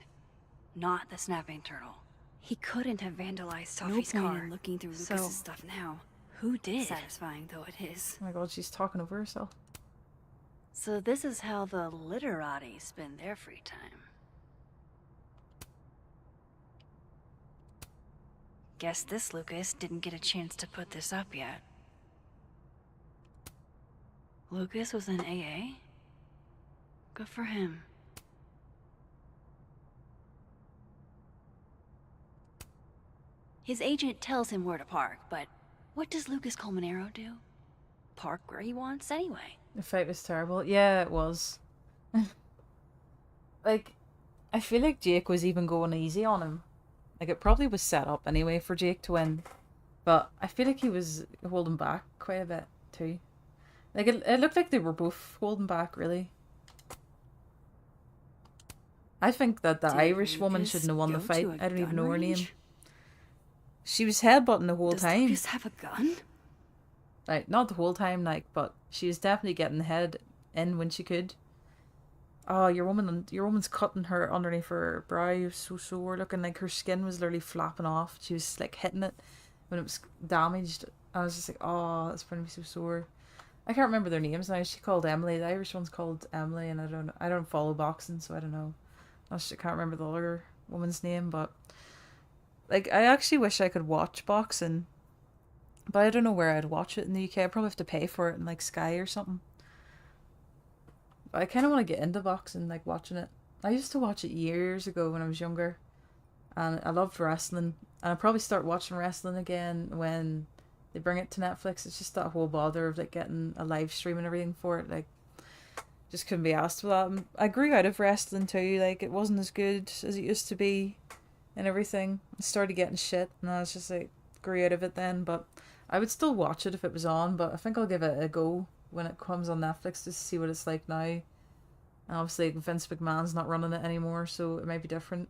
not the snapping turtle. He couldn't have vandalized Sophie's No point car. in looking through So, Lucas's stuff now. who did? Satisfying though it is. Oh my god, she's talking over herself. So this is how the literati spend their free time. Guess this Lucas didn't get a chance to put this up yet. Lucas was in AA? Good for him. His agent tells him where to park, but what does Lucas Colmenero do? Park where he wants anyway. The fight was terrible. Yeah, it was. Like, I feel like Jake was even going easy on him. Like, it probably was set up anyway for Jake to win. But I feel like he was holding back quite a bit, too. Like, it looked like they were both holding back, really. I think that the Did Irish woman Lucas shouldn't have won the go fight. to a I don't even gun know her name. range? She was headbutting the whole Does time. Lucas have a gun? Like, not the whole time, like, but she was definitely getting the head in when she could. Oh, your woman's cutting her underneath her brow. It was so sore looking. Like her skin was literally flapping off. She was like hitting it when it was damaged. I was just like, oh, that's going to be so sore. I can't remember their names now. She called Emily. The Irish one's called Emily, and I don't follow boxing, so I don't know. I can't remember the other woman's name, but like I actually wish I could watch boxing, but I don't know where I'd watch it in the UK. I'd probably have to pay for it in like Sky or something. But I kind of want to get into boxing, like watching it. I used to watch it years ago when I was younger, and I loved wrestling. And I'll probably start watching wrestling again when they bring it to Netflix. It's just that whole bother of like getting a live stream and everything for it. Like, just couldn't be asked for that. I grew out of wrestling too. Like, it wasn't as good as it used to be, and everything. I started getting shit, and I was just like grew out of it then. But I would still watch it if it was on. But I think I'll give it a go when it comes on Netflix just to see what it's like now. And obviously Vince McMahon's not running it anymore, so it might be different.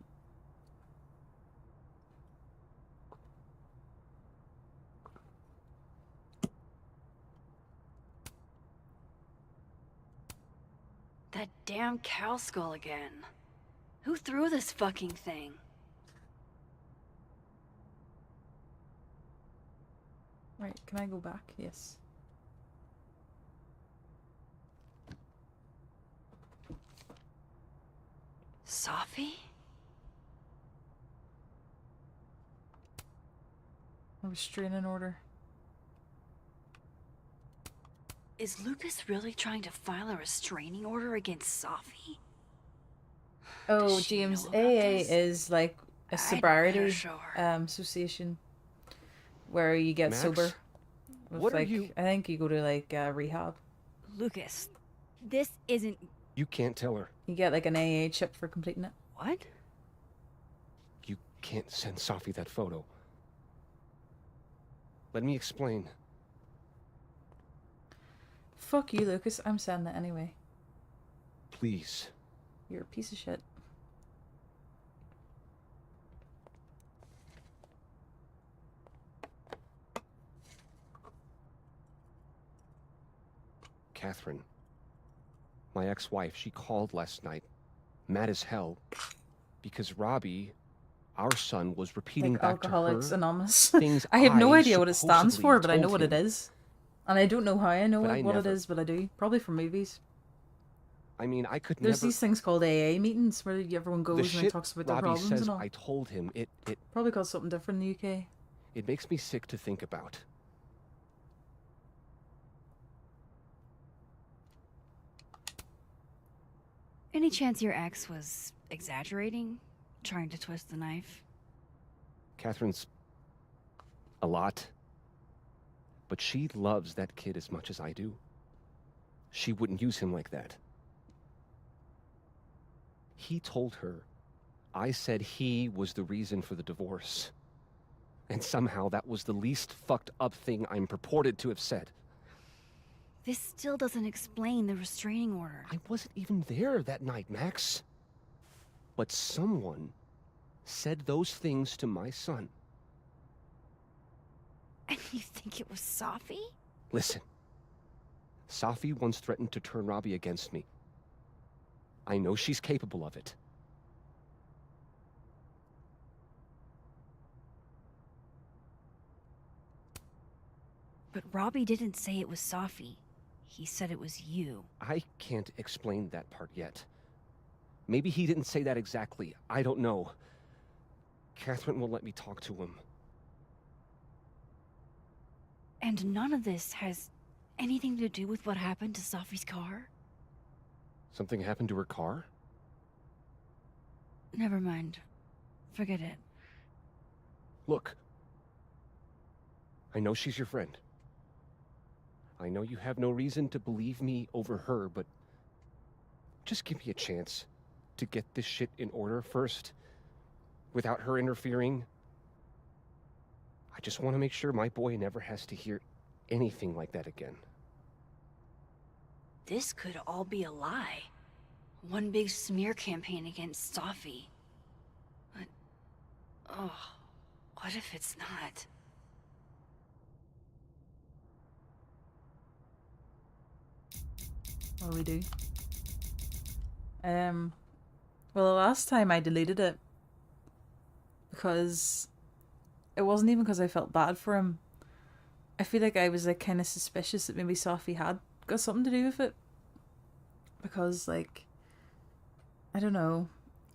That damn cow skull again. Who threw this fucking thing? Right, can I go back? Yes. Sophie? A restraining order. Is Lucas really trying to file a restraining order against Sophie? Oh, James, AA is like a sobriety association where you get Max, sober. what are you- I think you go to like rehab. Lucas, this isn't... You can't tell her. You get like an AA chip for completing it. What? You can't send Sophie that photo. Let me explain. Fuck you, Lucas. I'm sending it anyway. Please. You're a piece of shit. Catherine, my ex-wife, she called last night, mad as hell, because Robbie, our son, was repeating Like back Alcoholics to her Anonymous. things I have no I idea what it stands for, but I know supposedly what it told him. is. And I don't know how I know But I what it never- is, but I do. Probably from movies. I mean, I could There's never... these things called AA meetings where everyone the goes and shit talks about their Robbie problems says and all. I told him, it Probably called something different in the UK. It makes me sick to think about. Any chance your ex was exaggerating? Trying to twist the knife? Catherine's a lot. But she loves that kid as much as I do. She wouldn't use him like that. He told her I said he was the reason for the divorce. And somehow that was the least fucked up thing I'm purported to have said. This still doesn't explain the restraining order. I wasn't even there that night, Max. But someone said those things to my son. And you think it was Sophie? Listen. Sophie once threatened to turn Robbie against me. I know she's capable of it. But Robbie didn't say it was Sophie. He said it was you. I can't explain that part yet. Maybe he didn't say that exactly. I don't know. Catherine won't let me talk to him. And none of this has anything to do with what happened to Sophie's car? Something happened to her car? Never mind. Forget it. Look. I know she's your friend. I know you have no reason to believe me over her, but just give me a chance to get this shit in order first, without her interfering. I just want to make sure my boy never has to hear anything like that again. This could all be a lie. One big smear campaign against Sophie. But... oh, what if it's not? What do we do? Well, the last time I deleted it because it wasn't even because I felt bad for him. I feel like I was like kind of suspicious that maybe Sophie had got something to do with it. Because like, I don't know,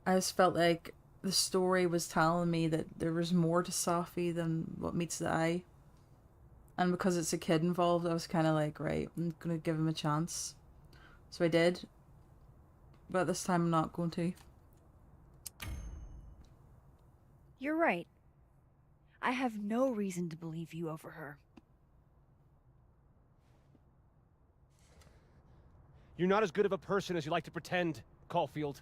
I just felt like the story was telling me that there was more to Sophie than what meets the eye. And because it's a kid involved, I was kind of like, right, I'm gonna give him a chance. So I did. But this time I'm not going to. You're right. I have no reason to believe you over her. You're not as good of a person as you like to pretend, Caulfield.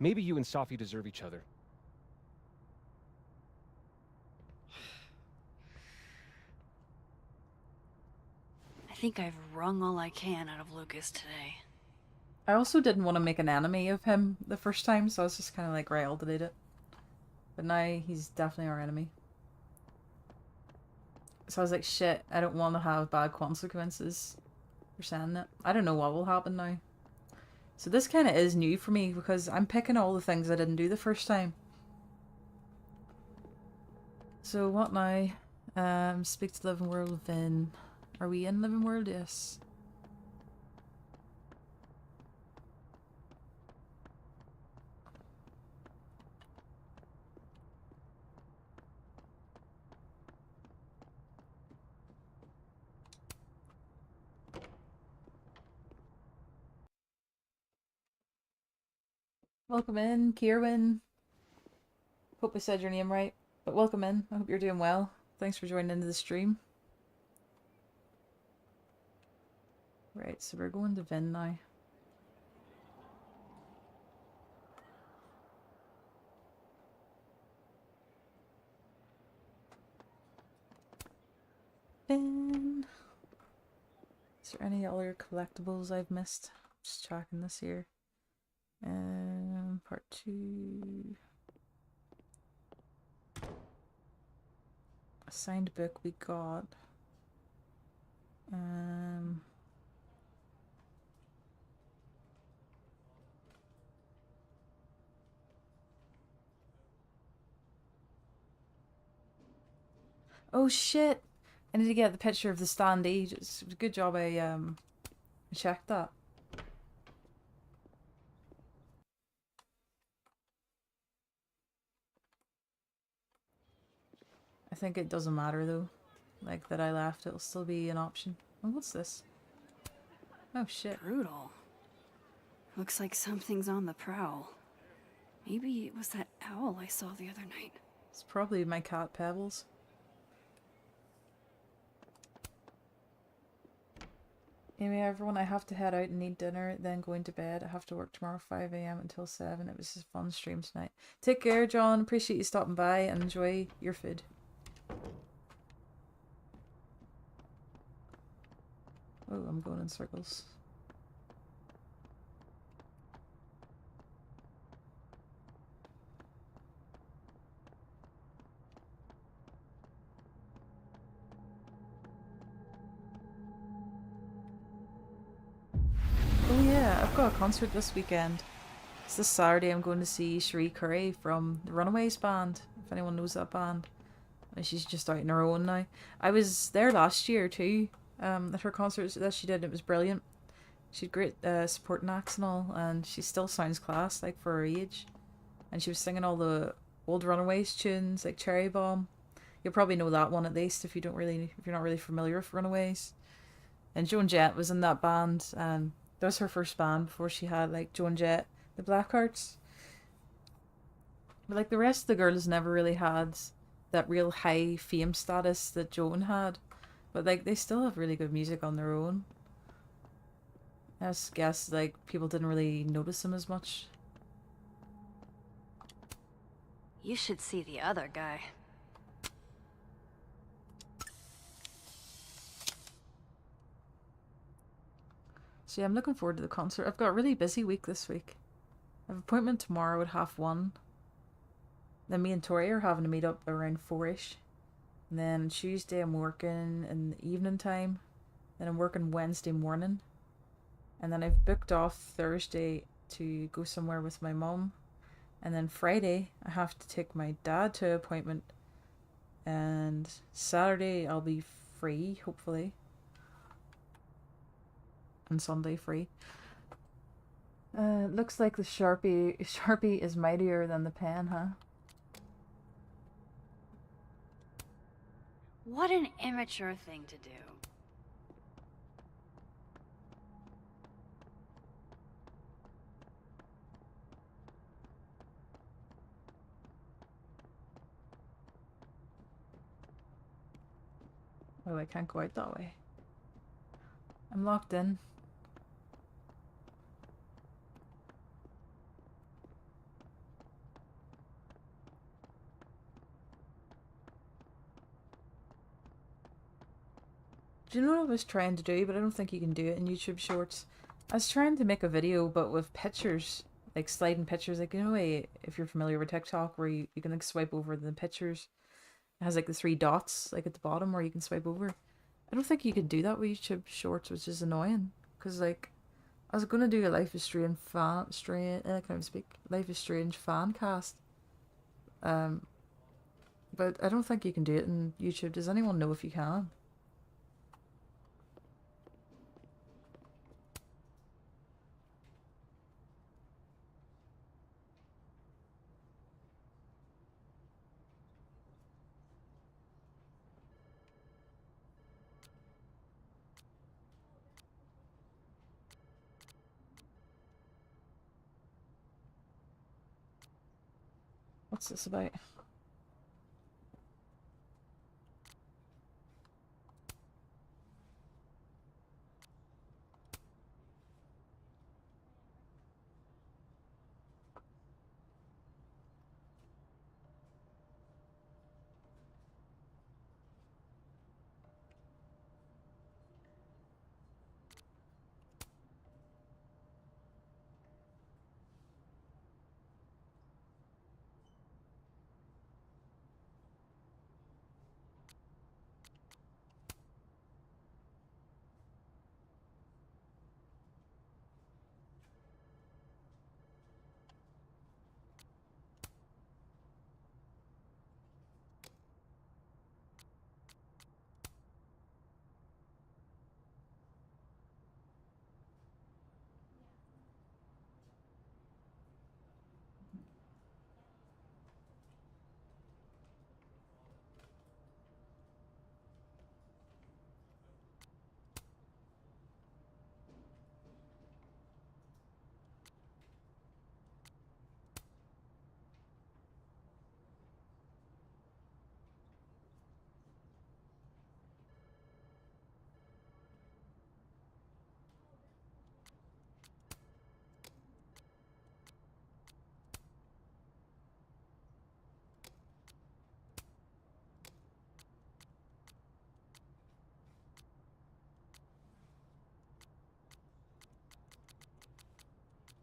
Maybe you and Sophie deserve each other. I think I've wrung all I can out of Lucas today. I also didn't want to make an enemy of him the first time, so I was just kind of like, right, I'll delete it. But now he's definitely our enemy. So I was like, shit, I don't want to have bad consequences for saying it. I don't know what will happen now. So this kind of is new for me because I'm picking all the things I didn't do the first time. So what now? Speak to Living World Vin. Are we in Living World? Yes. Welcome in, Kierwin. Hope I said your name right. But welcome in. I hope you're doing well. Thanks for joining into the stream. Right, so we're going to Vin now. Vin. Is there any other collectibles I've missed? Just tracking this here. Part 2. A signed book we got. Oh shit! I need to get the picture of the standee. Just good job I checked that. I think it doesn't matter though. Like that I left, it'll still be an option. Oh, what's this? Oh shit. Brutal. Looks like something's on the prowl. Maybe it was that owl I saw the other night. It's probably my cat Pebbles. Anyway, everyone, I have to head out and eat dinner, then going to bed. I have to work tomorrow 5 AM until 7. It was a fun stream tonight. Take care, John. Appreciate you stopping by and enjoy your food. Oh, I'm going in circles. Oh yeah, I've got a concert this weekend. It's this Saturday. I'm going to see Cherie Curry from the Runaways band, if anyone knows that band. And she's just out on her own now. I was there last year too, at her concert that she did. It was brilliant. She had great supporting acts and all, and she still sounds class, like, for her age. And she was singing all the old Runaways tunes, like Cherry Bomb. You'll probably know that one at least if you're not really familiar with Runaways. And Joan Jett was in that band, and that was her first band before she had like Joan Jett, the Blackhearts. But like the rest of the girls never really had that real high fame status that Joan had. But like they still have really good music on their own. I just guess like people didn't really notice them as much. You should see the other guy. So yeah, I'm looking forward to the concert. I've got a really busy week this week. I have an appointment tomorrow at 1:30. Then me and Tori are having to meet up around 4ish. And then Tuesday I'm working in the evening time. Then I'm working Wednesday morning. And then I've booked off Thursday to go somewhere with my mum. And then Friday, I have to take my dad to an appointment. And Saturday, I'll be free, hopefully. And Sunday free. Looks like the Sharpie is mightier than the pen, huh? What an immature thing to do. Oh, I can't go out that way. I'm locked in. Do you know what I was trying to do, but I don't think you can do it in YouTube Shorts? I was trying to make a video, but with pictures, like sliding pictures, like, you know, if you're familiar with TikTok, where you can like swipe over the pictures. It has like the 3 dots, like at the bottom, where you can swipe over. I don't think you can do that with YouTube Shorts, which is annoying. Because, like, I was gonna do a Life is Strange fan, Life is Strange fan cast. But I don't think you can do it in YouTube. Does anyone know if you can? What's this about?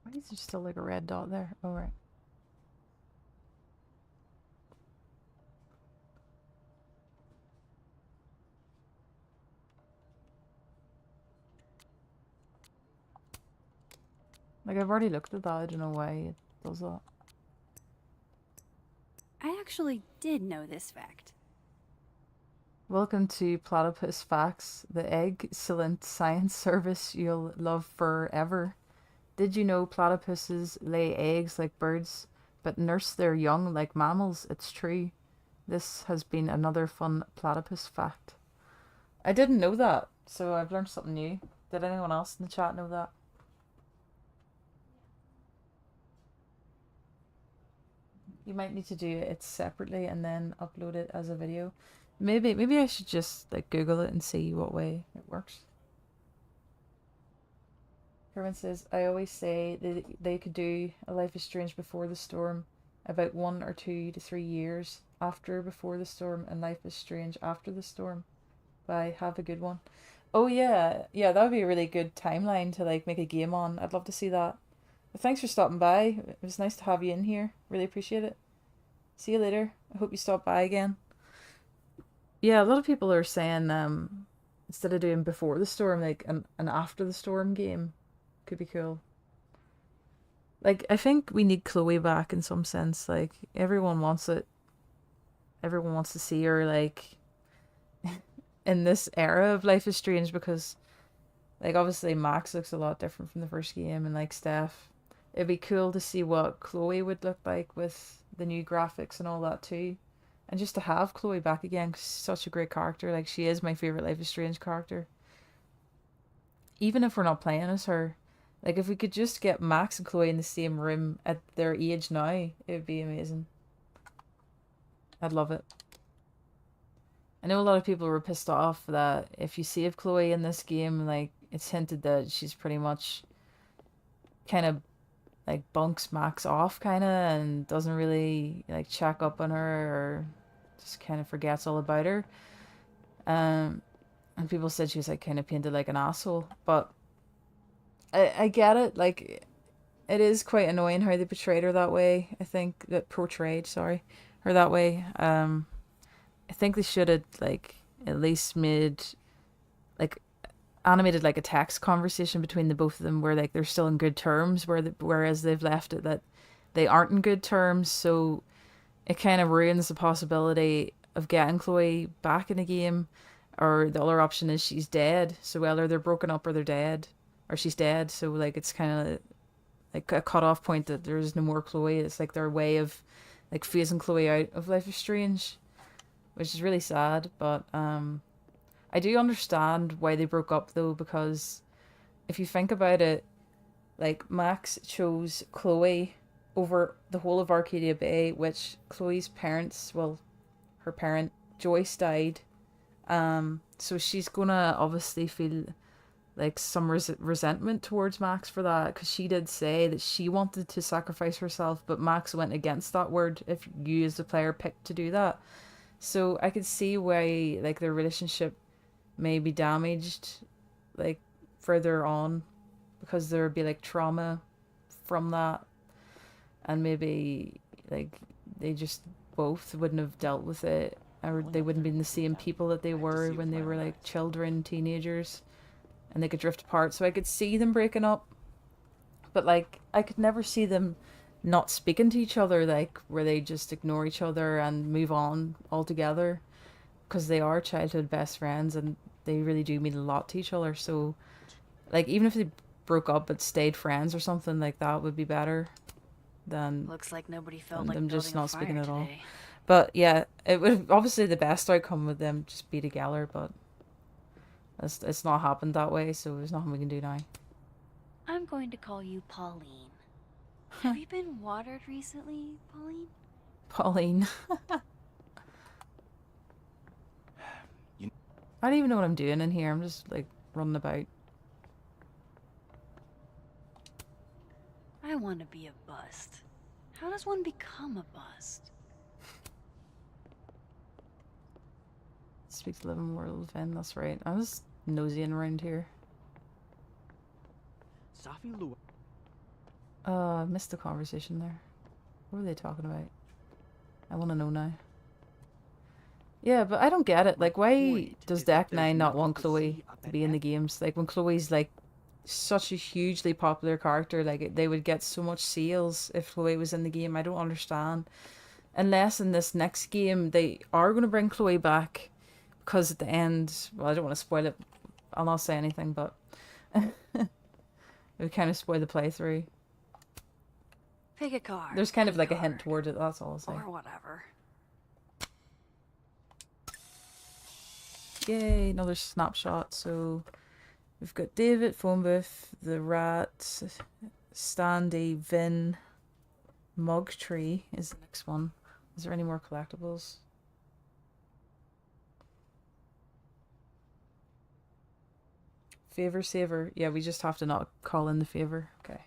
Why is there still like a red dot there? Oh, right. Like, I've already looked at that. I don't know why it does that. I actually did know this fact. Welcome to Platypus Facts, the excellent science service you'll love forever. Did you know platypuses lay eggs like birds, but nurse their young like mammals? It's true. This has been another fun platypus fact. I didn't know that, so I've learned something new. Did anyone else in the chat know that? You might need to do it separately and then upload it as a video. Maybe I should just like Google it and see what way it works. Kerwin says, I always say that they could do a Life is Strange before the storm, about 1 or 2 to 3 years after before the storm, and Life is Strange after the storm. Bye, have a good one. Oh yeah, that would be a really good timeline to like make a game on. I'd love to see that. But thanks for stopping by. It was nice to have you in here. Really appreciate it. See you later. I hope you stop by again. Yeah, a lot of people are saying instead of doing before the storm, like an after the storm game. could be cool. Like, I think we need Chloe back in some sense. Like, everyone wants it. Everyone wants to see her, like, in this era of Life is Strange because, like, obviously Max looks a lot different from the first game, and, like, Steph. It'd be cool to see what Chloe would look like with the new graphics and all that, too. And just to have Chloe back again, 'cause she's such a great character. Like, she is my favorite Life is Strange character. Even if we're not playing as her. Like, if we could just get Max and Chloe in the same room at their age now, it would be amazing. I'd love it. I know a lot of people were pissed off that if you save Chloe in this game, like, it's hinted that she's pretty much kind of, like, bunks Max off, kind of, and doesn't really, like, check up on her, or just kind of forgets all about her. And people said she was, like, kind of painted like an asshole, but I get it. Like, it is quite annoying how they portrayed her that way. I think that portrayed, sorry, her that way. I think they should have, like, at least made, like, animated, like, a text conversation between the both of them where, like, they're still in good terms, whereas they've left it that they aren't in good terms. So it kind of ruins the possibility of getting Chloe back in a game. Or the other option is she's dead. So either they're broken up or they're dead. Or she's dead. So, like, it's kind of like a cut-off point that there's no more Chloe. It's like their way of, like, phasing Chloe out of Life is Strange. Which is really sad. But I do understand why they broke up, though. Because if you think about it, like, Max chose Chloe over the whole of Arcadia Bay. Which Chloe's parents, well, her parent, Joyce, died. So she's gonna obviously feel like some resentment towards Max for that, because she did say that she wanted to sacrifice herself, but Max went against that word if you as the player picked to do that. So I could see why, like, their relationship may be damaged, like, further on, because there would be, like, trauma from that, and maybe, like, they just both wouldn't have dealt with it, or they wouldn't be the same people that they were when they were, like, children, teenagers, and they could drift apart. So I could see them breaking up, but, like, I could never see them not speaking to each other, like, where they just ignore each other and move on altogether, because they are childhood best friends and they really do mean a lot to each other. So, like, even if they broke up but stayed friends or something, like, that would be better than Looks like nobody felt like them just building a not speaking fire at all. today. But yeah, it would obviously the best outcome with them just be together, but it's not happened that way, so there's nothing we can do now. I'm going to call you Pauline. Have you been watered recently, Pauline? Pauline. I don't even know what I'm doing in here. I'm just, like, running about. I want to be a bust. How does one become a bust? Speaks living world of Finn, that's right. I was nosying around here. Sophie Lou. I missed the conversation there. What were they talking about? I want to know now. Yeah, but I don't get it. Like, why does Deck 9 not want Chloe to be in the games? Like, when Chloe's, like, such a hugely popular character, like, they would get so much sales if Chloe was in the game. I don't understand. Unless in this next game they are going to bring Chloe back, because at the end, well, I don't want to spoil it. I'll not say anything, but it would kind of spoil the playthrough. Pick a car. There's kind of like a hint toward it, that's all I'll say. Or whatever. Yay, another snapshot. So we've got David, phone booth, the rat, Standy, Vin, Mug Tree is the next one. Is there any more collectibles? Favor saver. Yeah, we just have to not call in the favor. Okay.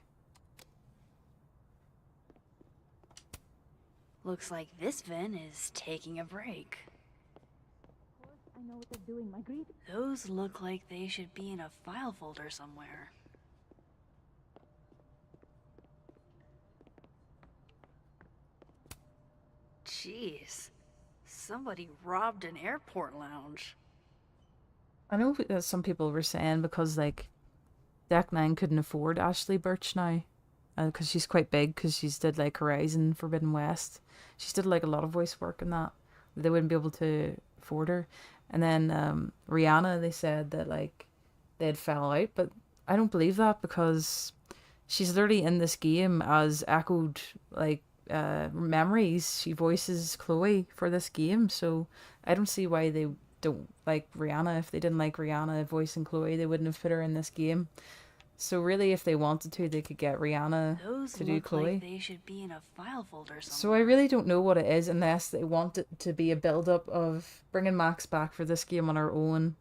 Looks like this Vin is taking a break. I know what they're doing, Marguerite. Those look like they should be in a file folder somewhere. Jeez. Somebody robbed an airport lounge. I know that some people were saying because, like, Deck 9 couldn't afford Ashley Birch now. Because she's quite big, because she's did like Horizon Forbidden West. She's did like a lot of voice work in that. They wouldn't be able to afford her. And then Rihanna, they said that like they'd fell out, but I don't believe that, because she's literally in this game as echoed like memories. She voices Chloe for this game, so I don't see why they don't like Rihanna. If they didn't like Rihanna voicing Chloe, they wouldn't have put her in this game. So really, if they wanted to, they could get Rihanna Those to do look Chloe. like they should be in a file folder somewhere. So I really don't know what it is, unless they want it to be a build-up of bringing Max back for this game on our own,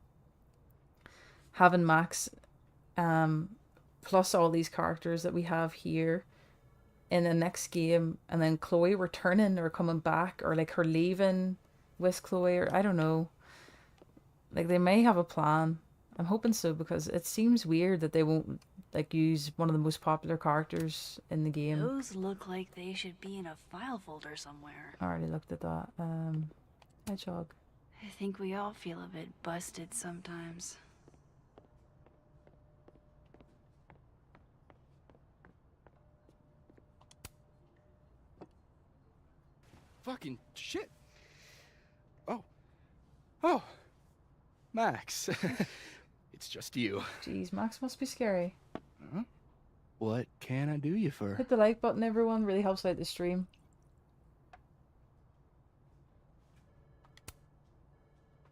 having Max plus all these characters that we have here in the next game, and then Chloe returning or coming back, or like her leaving with Chloe, or I don't know. Like, they may have a plan. I'm hoping so, because it seems weird that they won't like use one of the most popular characters in the game. Those look like they should be in a file folder somewhere. I already looked at that. Hedgehog. I think we all feel a bit busted sometimes. Fucking shit. Oh, Max. It's just you. Jeez, Max must be scary. Huh? What can I do you for? Hit the like button, everyone. Really helps out the stream.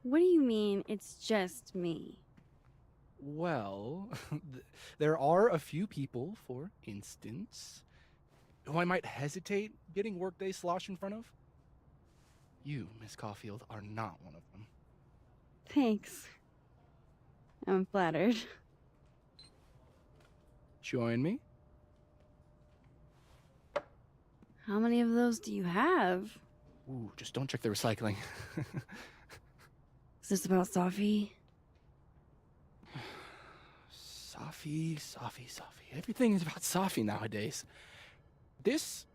What do you mean, it's just me? Well, there are a few people, for instance, who I might hesitate getting workday slosh in front of. You, Miss Caulfield, are not one of them. Thanks. I'm flattered. Join me? How many of those do you have? Ooh, just don't check the recycling. Is this about Safi? Safi. Everything is about Safi nowadays. This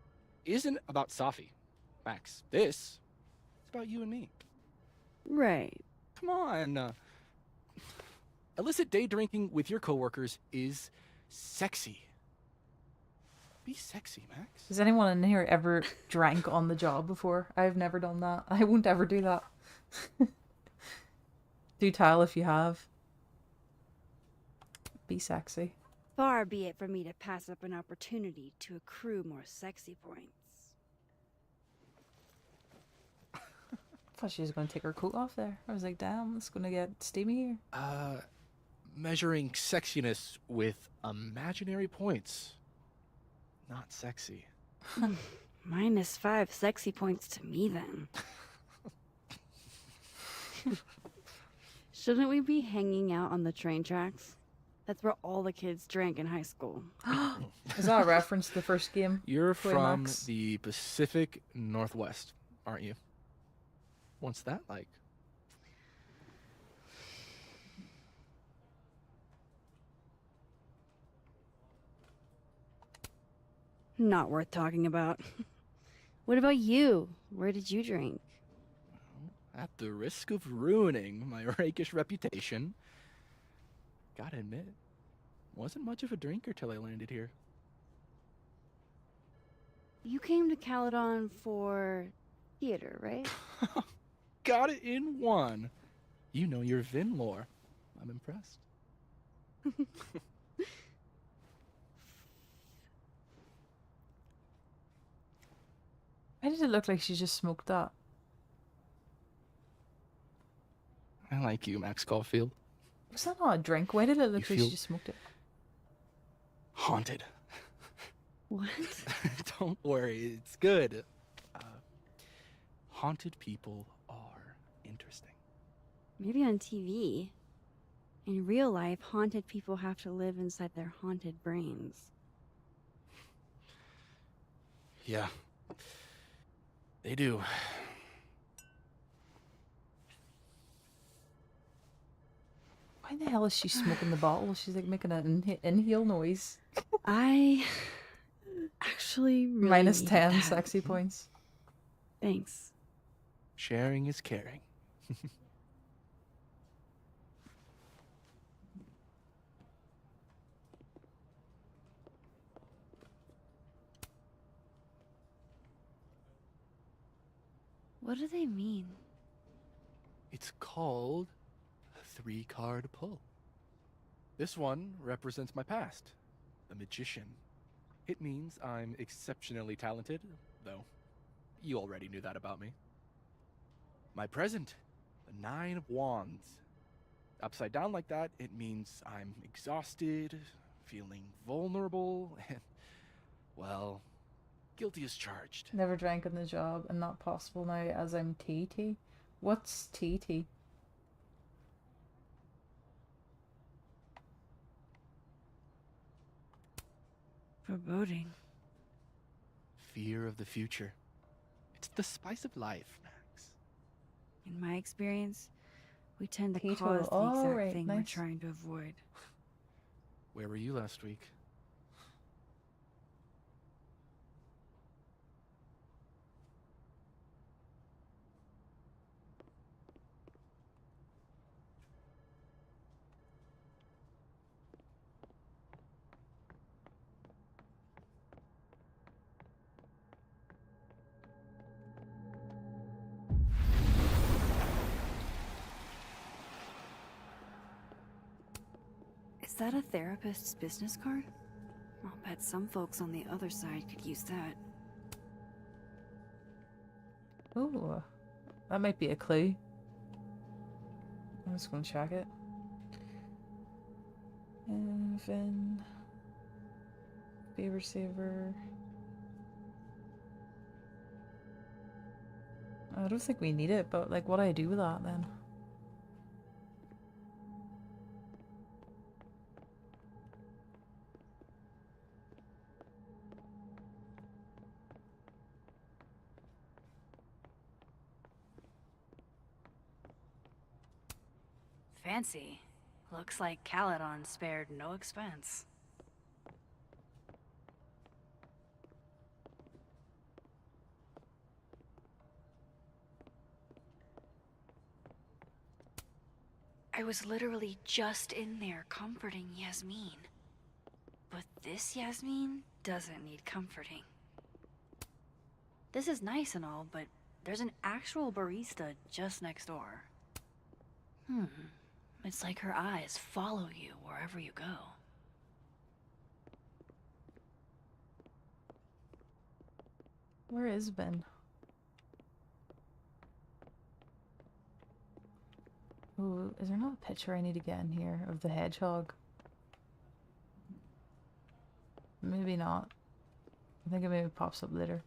isn't about Safi, Max. This is about you and me. Right. Come on. Illicit day drinking with your coworkers is sexy. Be sexy, Max. Has anyone in here ever drank on the job before? I've never done that. I won't ever do that. Do tell if you have. Be sexy. Far be it from me to pass up an opportunity to accrue more sexy points. I thought she was going to take her coat off there. I was like, damn, it's going to get steamy here. Measuring sexiness with imaginary points. Not sexy. -5 sexy points to me, then. Shouldn't we be hanging out on the train tracks? That's where all the kids drank in high school. Is that a reference to the first game? You're Chloe from Max? the Pacific Northwest, aren't you? What's that like? Not worth talking about. What about you? Where did you drink? At the risk of ruining my rakish reputation, gotta admit, wasn't much of a drinker till I landed here. You came to Caledon for theater, right? Got it in one. You know your Vin lore. I'm impressed. Why did it look like she just smoked that? I like you, Max Caulfield. Was that not a drink? Why did it look You like feel- she just smoked it? Haunted. What? Don't worry, it's good. Haunted people are interesting. Maybe on TV. In real life, haunted people have to live inside their haunted brains. Yeah. They do. Why the hell is she smoking the bottle? She's like making an inhale noise. I actually really Minus need 10 that. sexy points. Thanks. Sharing is caring. What do they mean? It's called a 3-card pull. This one represents my past, the magician. It means I'm exceptionally talented, though you already knew that about me. My present, the 9 of Wands. Upside down like that, it means I'm exhausted, feeling vulnerable, and, well, guilty as charged. Never drank on the job and not possible now as I'm TT. What's TT? Foreboding. Fear of the future. It's the spice of life, Max. In my experience, we tend to Keto. cause the Oh, exact right, thing we're nice. trying to avoid. Where were you last week? Is that a therapist's business card? I'll bet some folks on the other side could use that. Ooh, that might be a clue. I'm just gonna check it. Evan, Beaver Saver. I don't think we need it, but like, what do I do with that then? Fancy. Looks like Caledon spared no expense. I was literally just in there comforting Yasmin. But this Yasmin doesn't need comforting. This is nice and all, but there's an actual barista just next door. It's like her eyes follow you wherever you go. Where is Ben? Ooh, is there not a picture I need to get in here of the hedgehog? Maybe not. I think it maybe pops up later.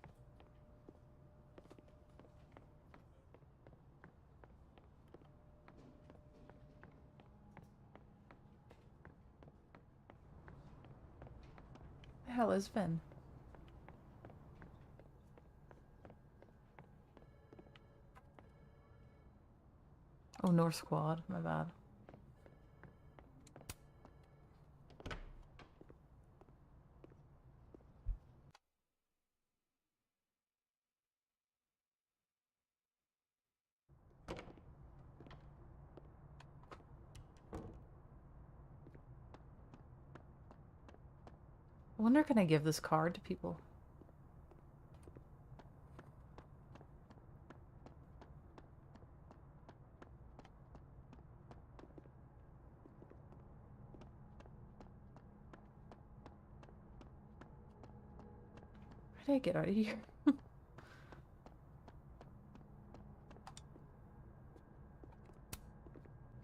The hell is Ben? Oh, North Squad, my bad. I wonder, can I give this card to people? How do I get out of here?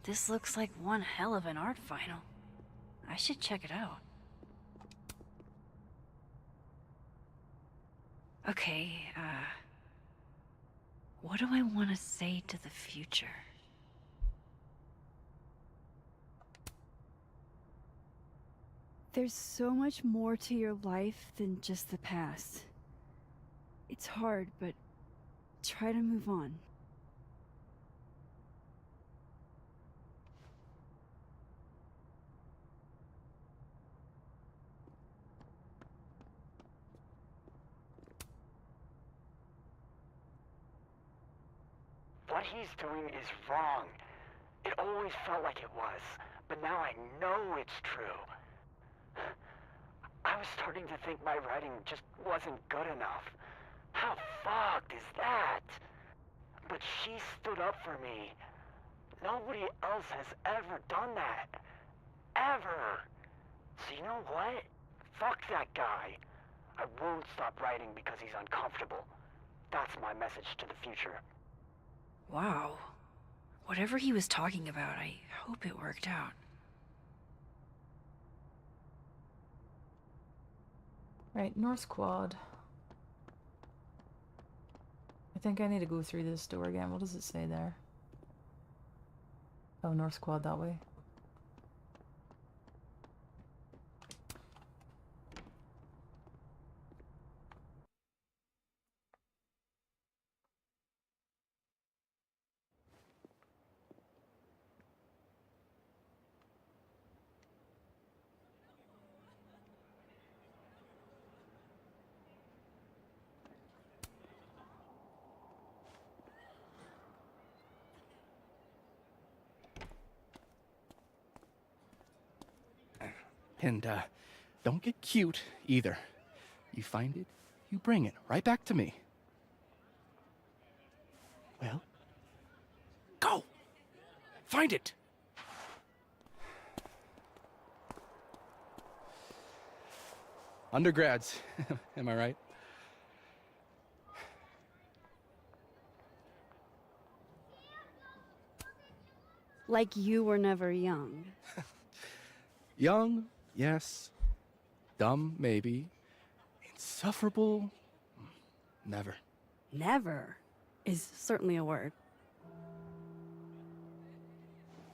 This looks like one hell of an art final. I should check it out. Okay, what do I want to say to the future? There's so much more to your life than just the past. It's hard, but try to move on. What he's doing is wrong. It always felt like it was, but now I know it's true. I was starting to think my writing just wasn't good enough. How fucked is that? But she stood up for me. Nobody else has ever done that. Ever. So you know what? Fuck that guy. I won't stop writing because he's uncomfortable. That's my message to the future. Wow. Whatever he was talking about, I hope it worked out. Right, North Quad. I think I need to go through this door again. What does it say there? Oh, North Quad that way. And, don't get cute either. You find it, you bring it right back to me. Well, go! Find it! Undergrads, am I right? Like you were never young. Young, yes. Dumb, maybe. Insufferable, never. Never is certainly a word.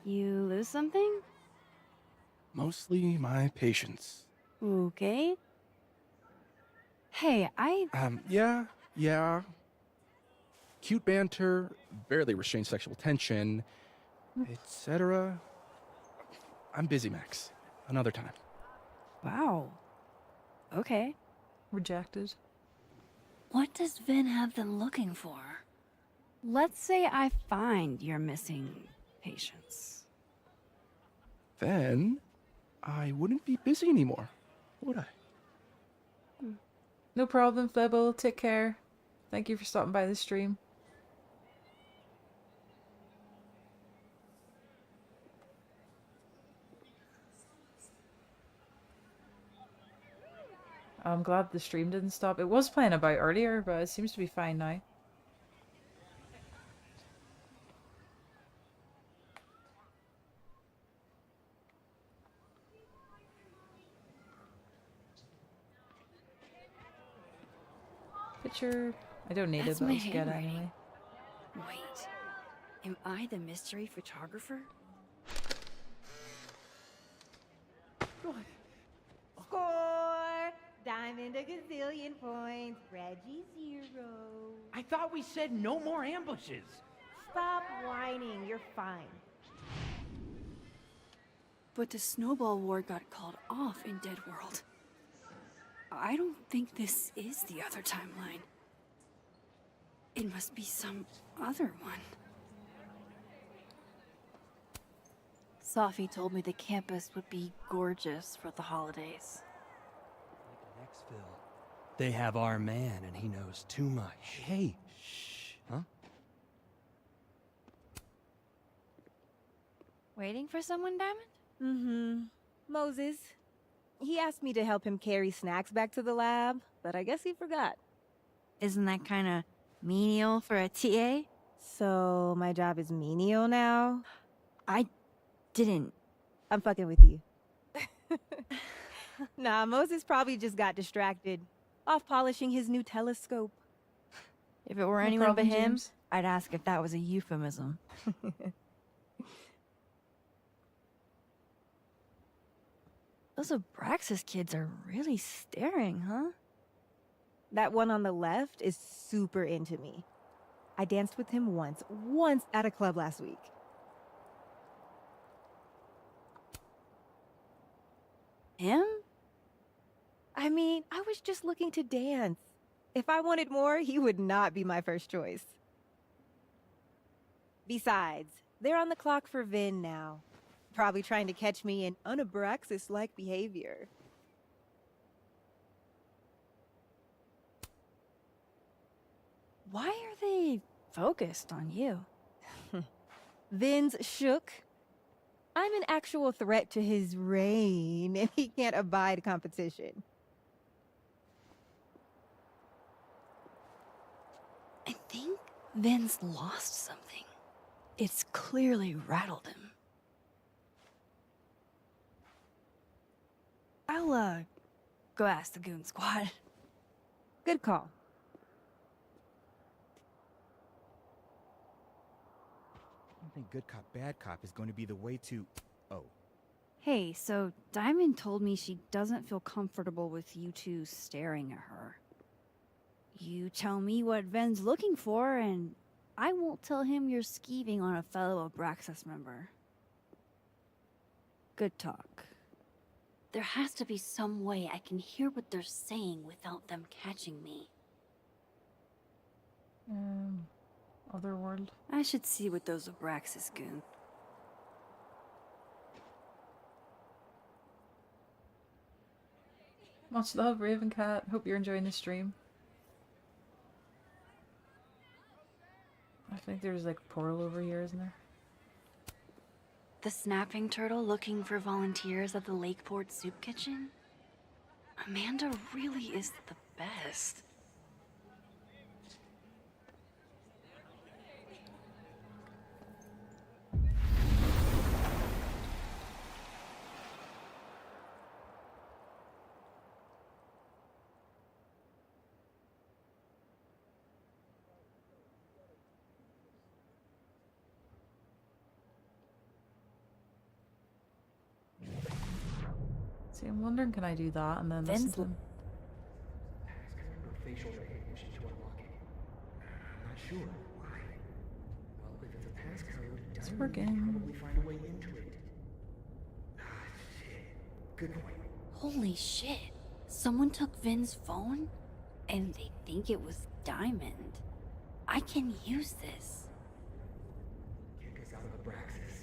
You lose something? Mostly my patience. Okay. Hey, Yeah. Cute banter, barely restrained sexual tension, etc. I'm busy, Max. Another time. Wow. Okay. Rejected. What does Vin have them looking for? Let's say I find your missing patience. Then I wouldn't be busy anymore, would I? No problem, Flibble. Take care. Thank you for stopping by the stream. I'm glad the stream didn't stop. It was playing about earlier, but it seems to be fine now. Picture. I don't need That's it, but my I'll just get it handwriting. anyway. Wait, am I the mystery photographer? Score! Diamond a gazillion points. Reggie 0. I thought we said no more ambushes. Stop whining. You're fine. But the Snowball War got called off in Dead World. I don't think this is the other timeline. It must be some other one. Safi told me the campus would be gorgeous for the holidays. Nextville. They have our man, and he knows too much. Hey, shh. Huh? Waiting for someone, Diamond? Mm-hmm. Moses. He asked me to help him carry snacks back to the lab, but I guess he forgot. Isn't that kind of menial for a TA? So, my job is menial now? I didn't. I'm fucking with you. Nah, Moses probably just got distracted. Off polishing his new telescope. If it were No anyone problem, but him, James. I'd ask if that was a euphemism. Those Abraxas kids are really staring, huh? That one on the left is super into me. I danced with him once at a club last week. Him? I mean, I was just looking to dance. If I wanted more, he would not be my first choice. Besides, they're on the clock for Vin now. Probably trying to catch me in unabraxas-like behavior. Why are they focused on you. Vin's shook. I'm an actual threat to his reign, and he can't abide competition. I think Vin's lost something. It's clearly rattled him. I'll, go ask the Goon Squad. Good call. I don't think good cop, bad cop is going to be the way to... Oh. Hey, so Diamond told me she doesn't feel comfortable with you two staring at her. You tell me what Ven's looking for, and I won't tell him you're skeeving on a fellow Abraxas member. Good talk. There has to be some way I can hear what they're saying without them catching me. Otherworld. I should see what those Abraxas goon. Much love, Ravencat. Hope you're enjoying the stream. I think there's like a portal over here, isn't there? The snapping turtle looking for volunteers at the Lakeport Soup Kitchen? Amanda really is the best. See, I'm wondering, can I do that and then listen to them? Facial recognition to unlock it. I'm not sure why. Well, if it's a passcode, It's Diamond working. can probably find a way into it. Ah, shit. Good point. Holy shit. Someone took Vin's phone? And they think it was Diamond. I can use this. Kick us out of Abraxas.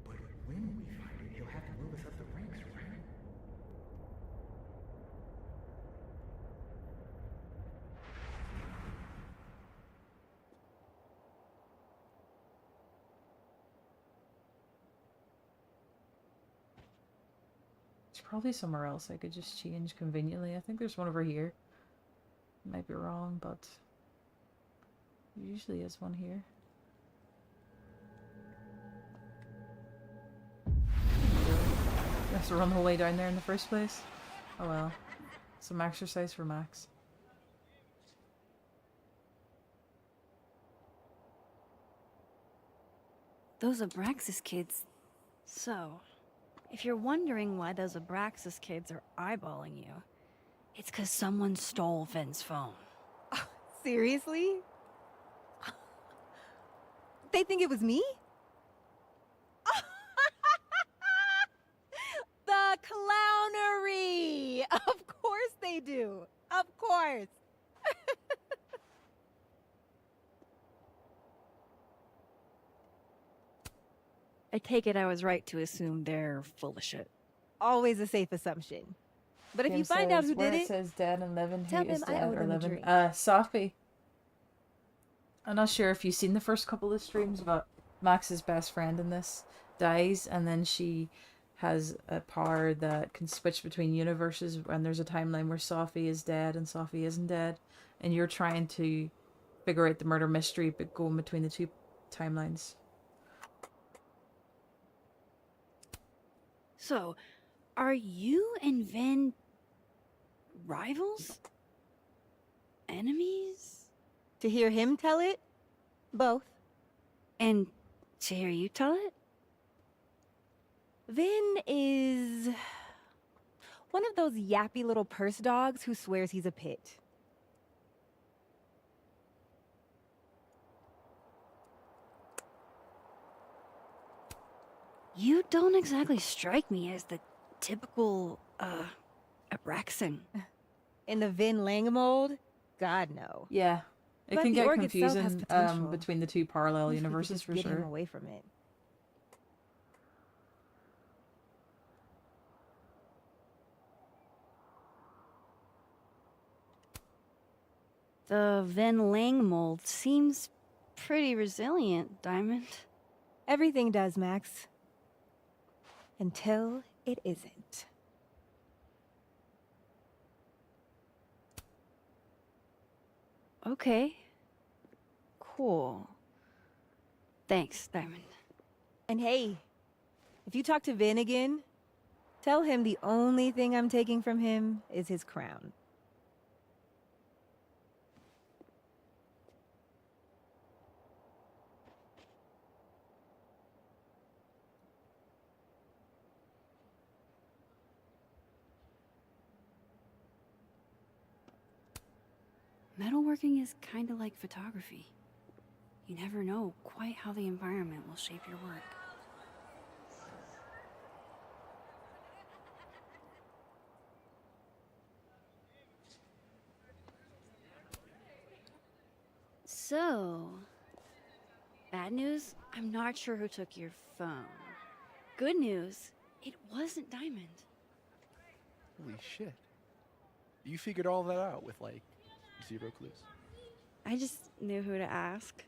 But when we find it, he'll have to move us up the ranks, right? It's probably somewhere else I could just change conveniently. I think there's one over here. Might be wrong, but there usually is one here. You have to run the whole way down there in the first place. Oh well. Some exercise for Max. Those Abraxas kids. So, if you're wondering why those Abraxas kids are eyeballing you, it's 'cause someone stole Vin's phone. Seriously? They think it was me? The clownery! Of course they do. Of course. I take it I was right to assume they're full of shit. Always a safe assumption. But if Kim you find out says, who where did it it, says dead and living, tell who is them I dead owe or them a living? drink. Sophie. I'm not sure if you've seen the first couple of streams, but Max's best friend in this dies, and then she has a power that can switch between universes, and there's a timeline where Sophie is dead and Sophie isn't dead, and you're trying to figure out the murder mystery, but going between the two timelines. So, are you and Vin rivals? Enemies? to hear him tell it, both. And to hear you tell it? Vin is one of those yappy little purse dogs who swears he's a pit. You don't exactly strike me as the typical, Abraxan. In the Vin Lang mold? God, no. Yeah. It But can the get org itself has confusing potential. between the two parallel Wish we could universes just for get him sure. away from it. The Vin Lang mold seems pretty resilient, Diamond. Everything does, Max. Until it isn't. Okay. Cool. Thanks, Diamond. And hey, if you talk to Vin again, tell him the only thing I'm taking from him is his crown. Metalworking is kind of like photography. You never know quite how the environment will shape your work. So, bad news, I'm not sure who took your phone. Good news, it wasn't Diamond. Holy shit. You figured all that out with, like, 0 clues. I just knew who to ask.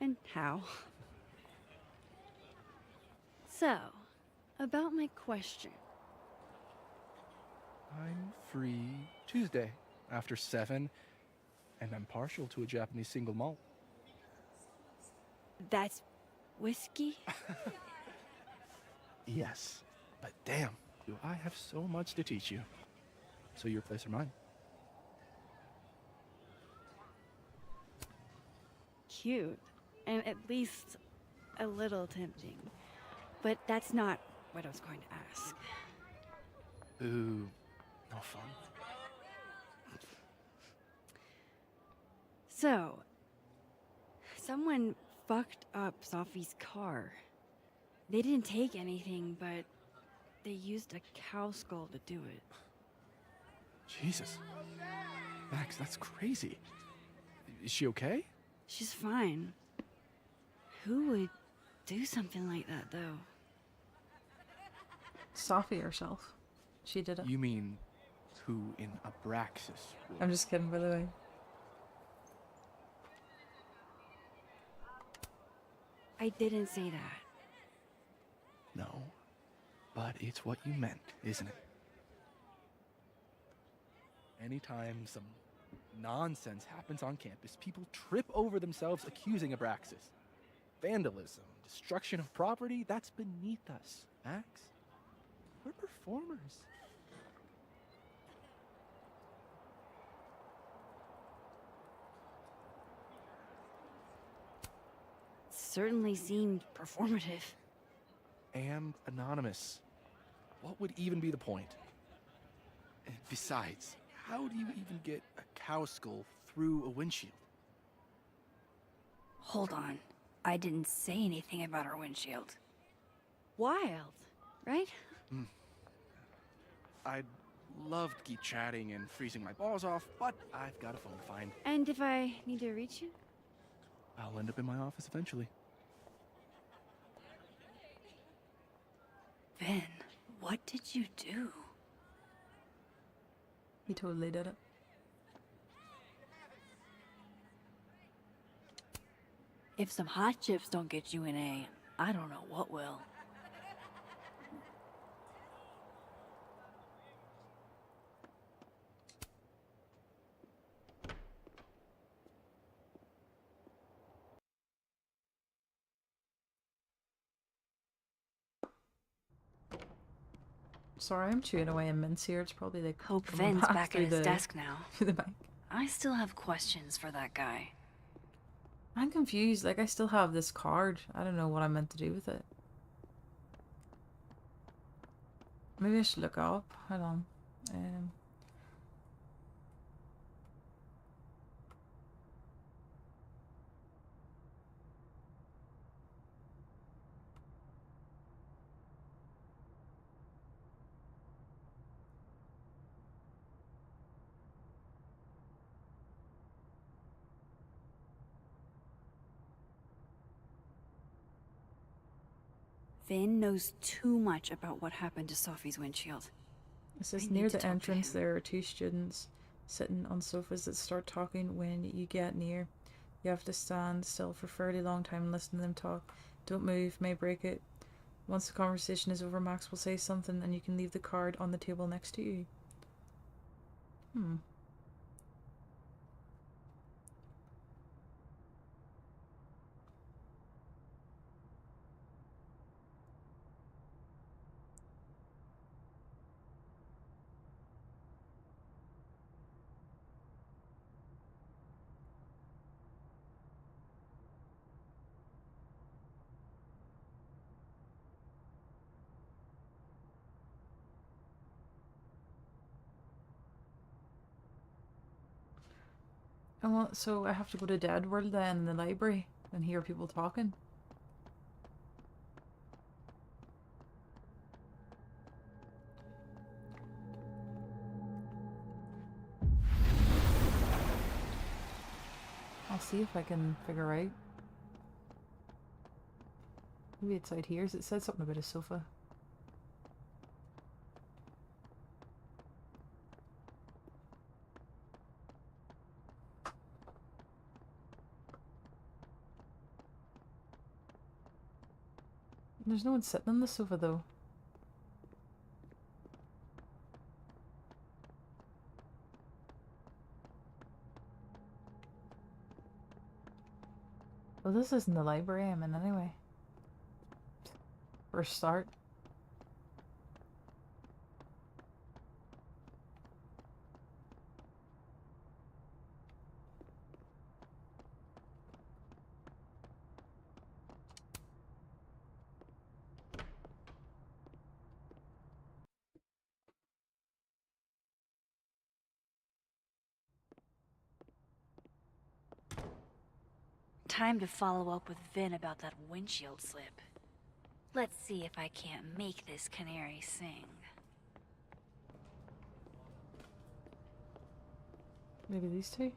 And how. So, about my question. I'm free Tuesday after 7, and I'm partial to a Japanese single malt. That's whiskey? Yes, but damn, do I have so much to teach you. So your place or mine? Cute. And at least a little tempting. But that's not what I was going to ask. Ooh, no fun. So, someone fucked up Sophie's car. They didn't take anything, but they used a cow skull to do it. Jesus. Max, that's crazy. Is she okay? She's fine. Who would do something like that, though? Sophie herself. She did it. You mean who in Abraxas would? I'm just kidding, by the way. I didn't say that. No, but it's what you meant, isn't it? Anytime some nonsense happens on campus, people trip over themselves accusing Abraxas. Vandalism, destruction of property, that's beneath us, Max. We're performers. Certainly seemed performative. And anonymous. What would even be the point? And besides, how do you even get a cow skull through a windshield? Hold on. I didn't say anything about our windshield. Wild, right? I'd love to keep chatting and freezing my balls off, but I've got a phone to find. And if I need to reach you? I'll end up in my office eventually. Vin, what did you do? He totally did it. If some hot chips don't get you an A, I don't know what will. Sorry, I'm chewing away a mince here. It's probably like Hope coming Vin's back at through his the- desk now. through the mic. I still have questions for that guy. I'm confused. Like, I still have this card. I don't know what I'm meant to do with it. Maybe I should look up. Hold on. Vin knows too much about what happened to Sophie's windshield. It says I near need to the talk to entrance him. there are two students sitting on sofas that start talking when you get near. You have to stand still for a fairly long time and listen to them talk. Don't move, may break it. Once the conversation is over, Max will say something and you can leave the card on the table next to you. Hmm. So I have to go to Dead World then in the library and hear people talking. I'll see if I can figure out. Maybe it's out here. It said something about a sofa. There's no one sitting on the sofa though. Well, this isn't the library I'm in anyway. For a start. Time to follow up with Vin about that windshield slip. Let's see if I can't make this canary sing. Maybe these two?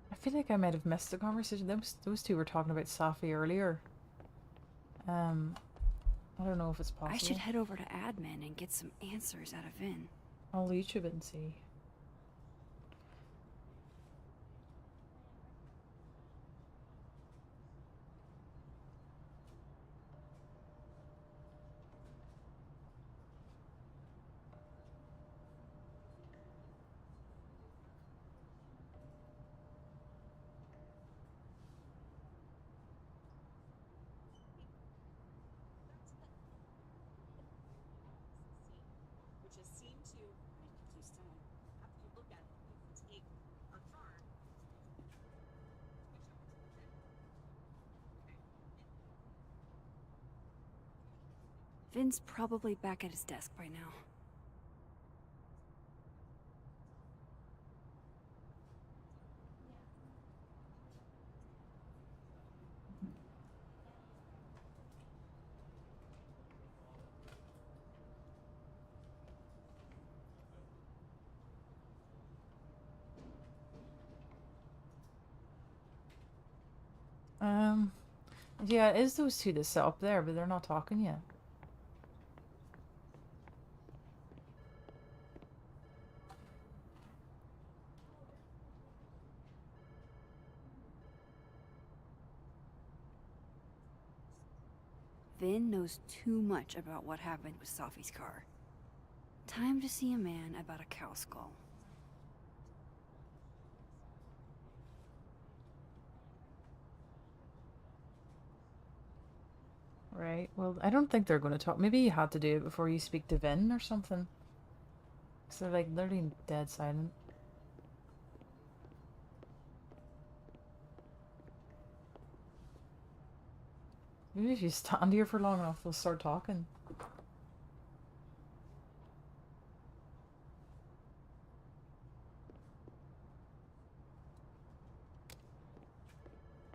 I feel like I might have missed the conversation. Those two were talking about Safi earlier. I don't know if it's possible. I should head over to admin and get some answers out of Vin. I'll YouTube it and see. Which is seen to after you look at it, you can take a card. Vin's probably back at his desk by now. Yeah, it is those two that sit up there, but they're not talking yet. Vin knows too much about what happened with Safi's car. Time to see a man about a cow skull. Right, well, I don't think they're going to talk. Maybe you had to do it before you speak to Vin or something. Because they're like literally dead silent. Maybe if you stand here for long enough, they'll start talking.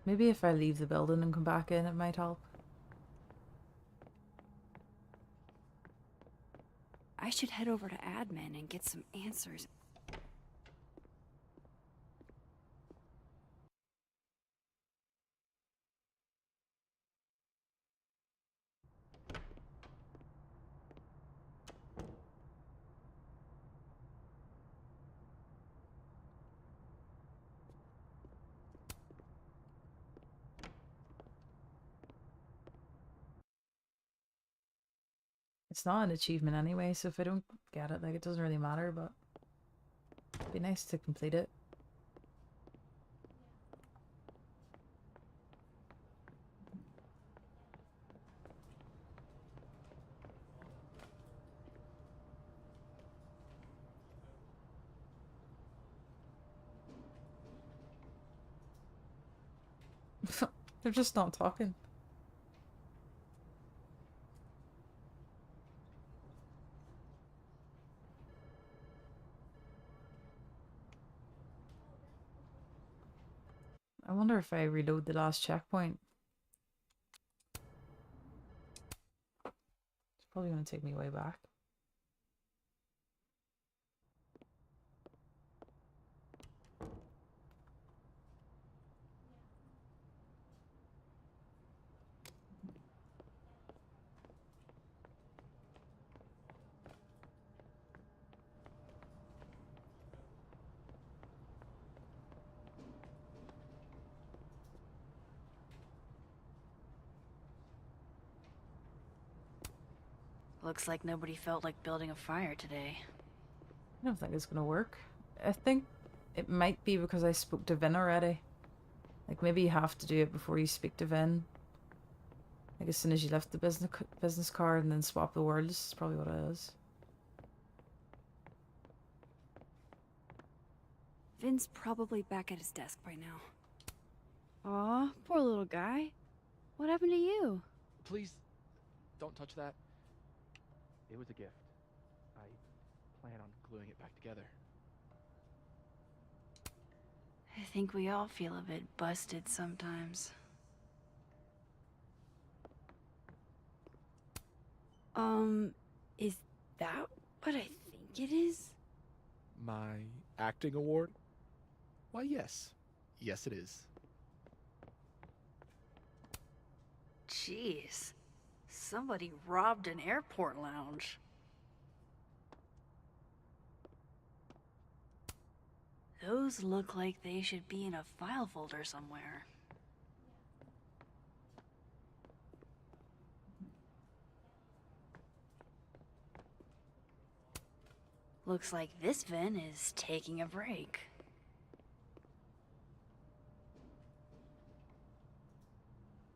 Maybe if I leave the building and come back in, it might help. I should head over to admin and get some answers. It's not an achievement anyway, so if I don't get it, like, it doesn't really matter, but it'd be nice to complete it. They're just not talking. I wonder if I reload the last checkpoint. It's probably going to take me way back. Looks like nobody felt like building a fire today. I don't think it's going to work. I think it might be because I spoke to Vin already. Like, maybe you have to do it before you speak to Vin. Like, as soon as you left the business card and then swap the words. Is probably what it is. Vin's probably back at his desk by now. Aw, poor little guy. What happened to you? Please, don't touch that. It was a gift. I plan on gluing it back together. I think we all feel a bit busted sometimes. Is that what I think it is? My acting award? Why, yes. Yes, it is. Jeez. Somebody robbed an airport lounge. Those look like they should be in a file folder somewhere. Looks like this Vin is taking a break.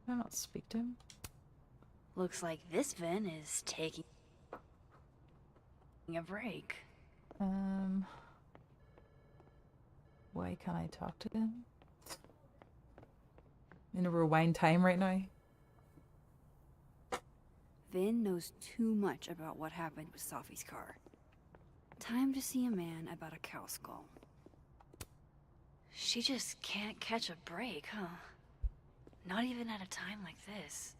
Can I not speak to him? Looks like this Vin is taking a break. Why can't I talk to him? In a rewind time right now. Vin knows too much about what happened with Safi's car. Time to see a man about a cow skull. She just can't catch a break, huh? Not even at a time like this.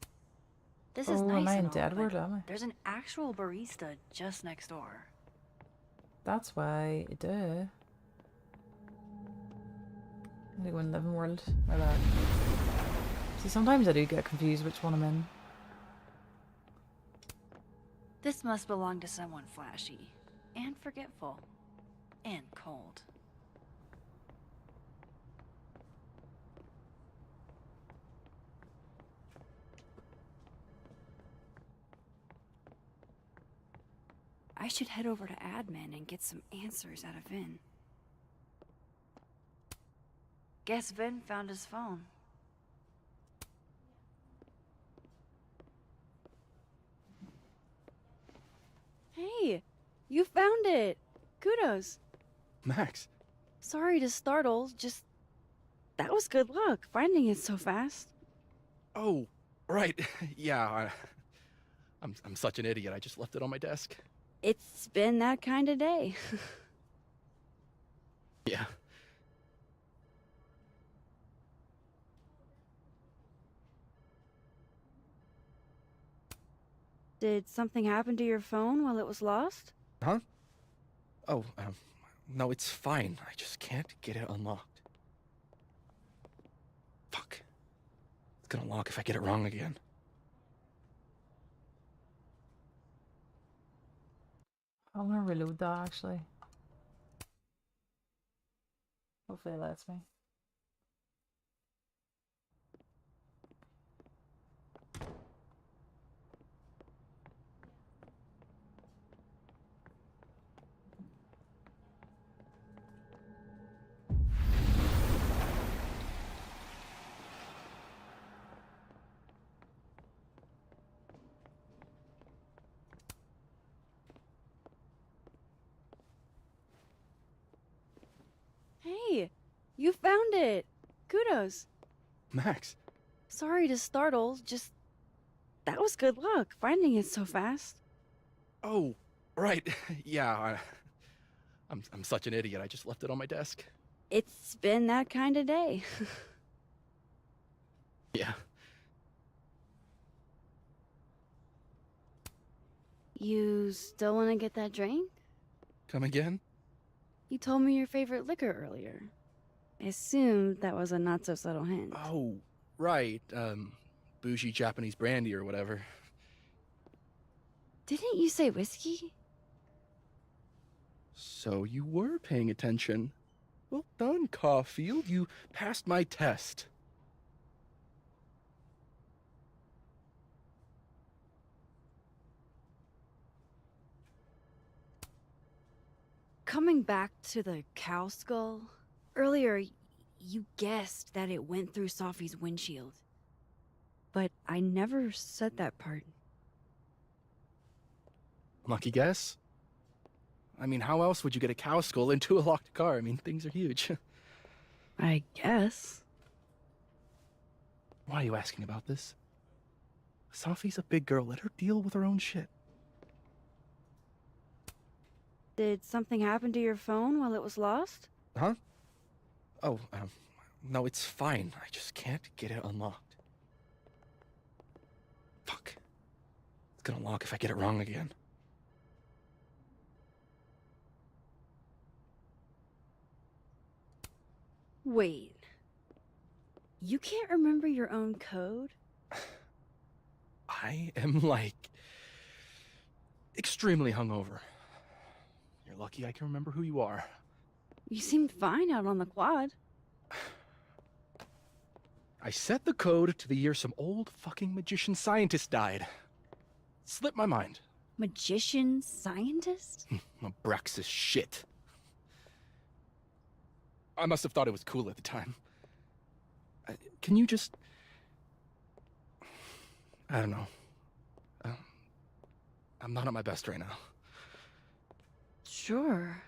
This is nice am I in and all, Deadwood, but am I? there's an actual barista just next door. That's why I do. I go in Living World. My bad. See, sometimes I do get confused which one I'm in. This must belong to someone flashy, and forgetful, and cold. I should head over to admin and get some answers out of Vin. Guess Vin found his phone. Hey, you found it! Kudos! Max. Sorry to startle, just... that was good luck, finding it so fast. Oh, right. Yeah, I'm such an idiot. I just left it on my desk. It's been that kind of day. Yeah. Did something happen to your phone while it was lost? Huh? Oh, no, it's fine. I just can't get it unlocked. Fuck. It's gonna lock if I get it wrong again. I'm gonna reload that actually. Hopefully it lets me. Hey, you found it. Kudos. Max. Sorry to startle, just that was good luck finding it so fast. Oh, right. Yeah, I'm such an idiot. I just left it on my desk. It's been that kind of day. Yeah. You still want to get that drink? Come again? You told me your favorite liquor earlier. I assumed that was a not so subtle hint. Oh, right. Bougie Japanese brandy or whatever. Didn't you say whiskey? So you were paying attention. Well done, Caulfield. You passed my test. Coming back to the cow skull, earlier you guessed that it went through Sophie's windshield. But I never said that part. Lucky guess? I mean, how else would you get a cow skull into a locked car? I mean, things are huge. I guess. Why are you asking about this? Sophie's a big girl. Let her deal with her own shit. Did something happen to your phone while it was lost? Huh? Oh, no, it's fine. I just can't get it unlocked. Fuck. It's gonna lock if I get it wrong again. Wait. You can't remember your own code? I am, like, extremely hungover. You're lucky I can remember who you are. You seemed fine out on the quad. I set the code to the year some old fucking magician scientist died. Slipped my mind. Magician scientist? Abraxas shit. I must have thought it was cool at the time. Can you just... I don't know. I'm not at my best right now. Sure.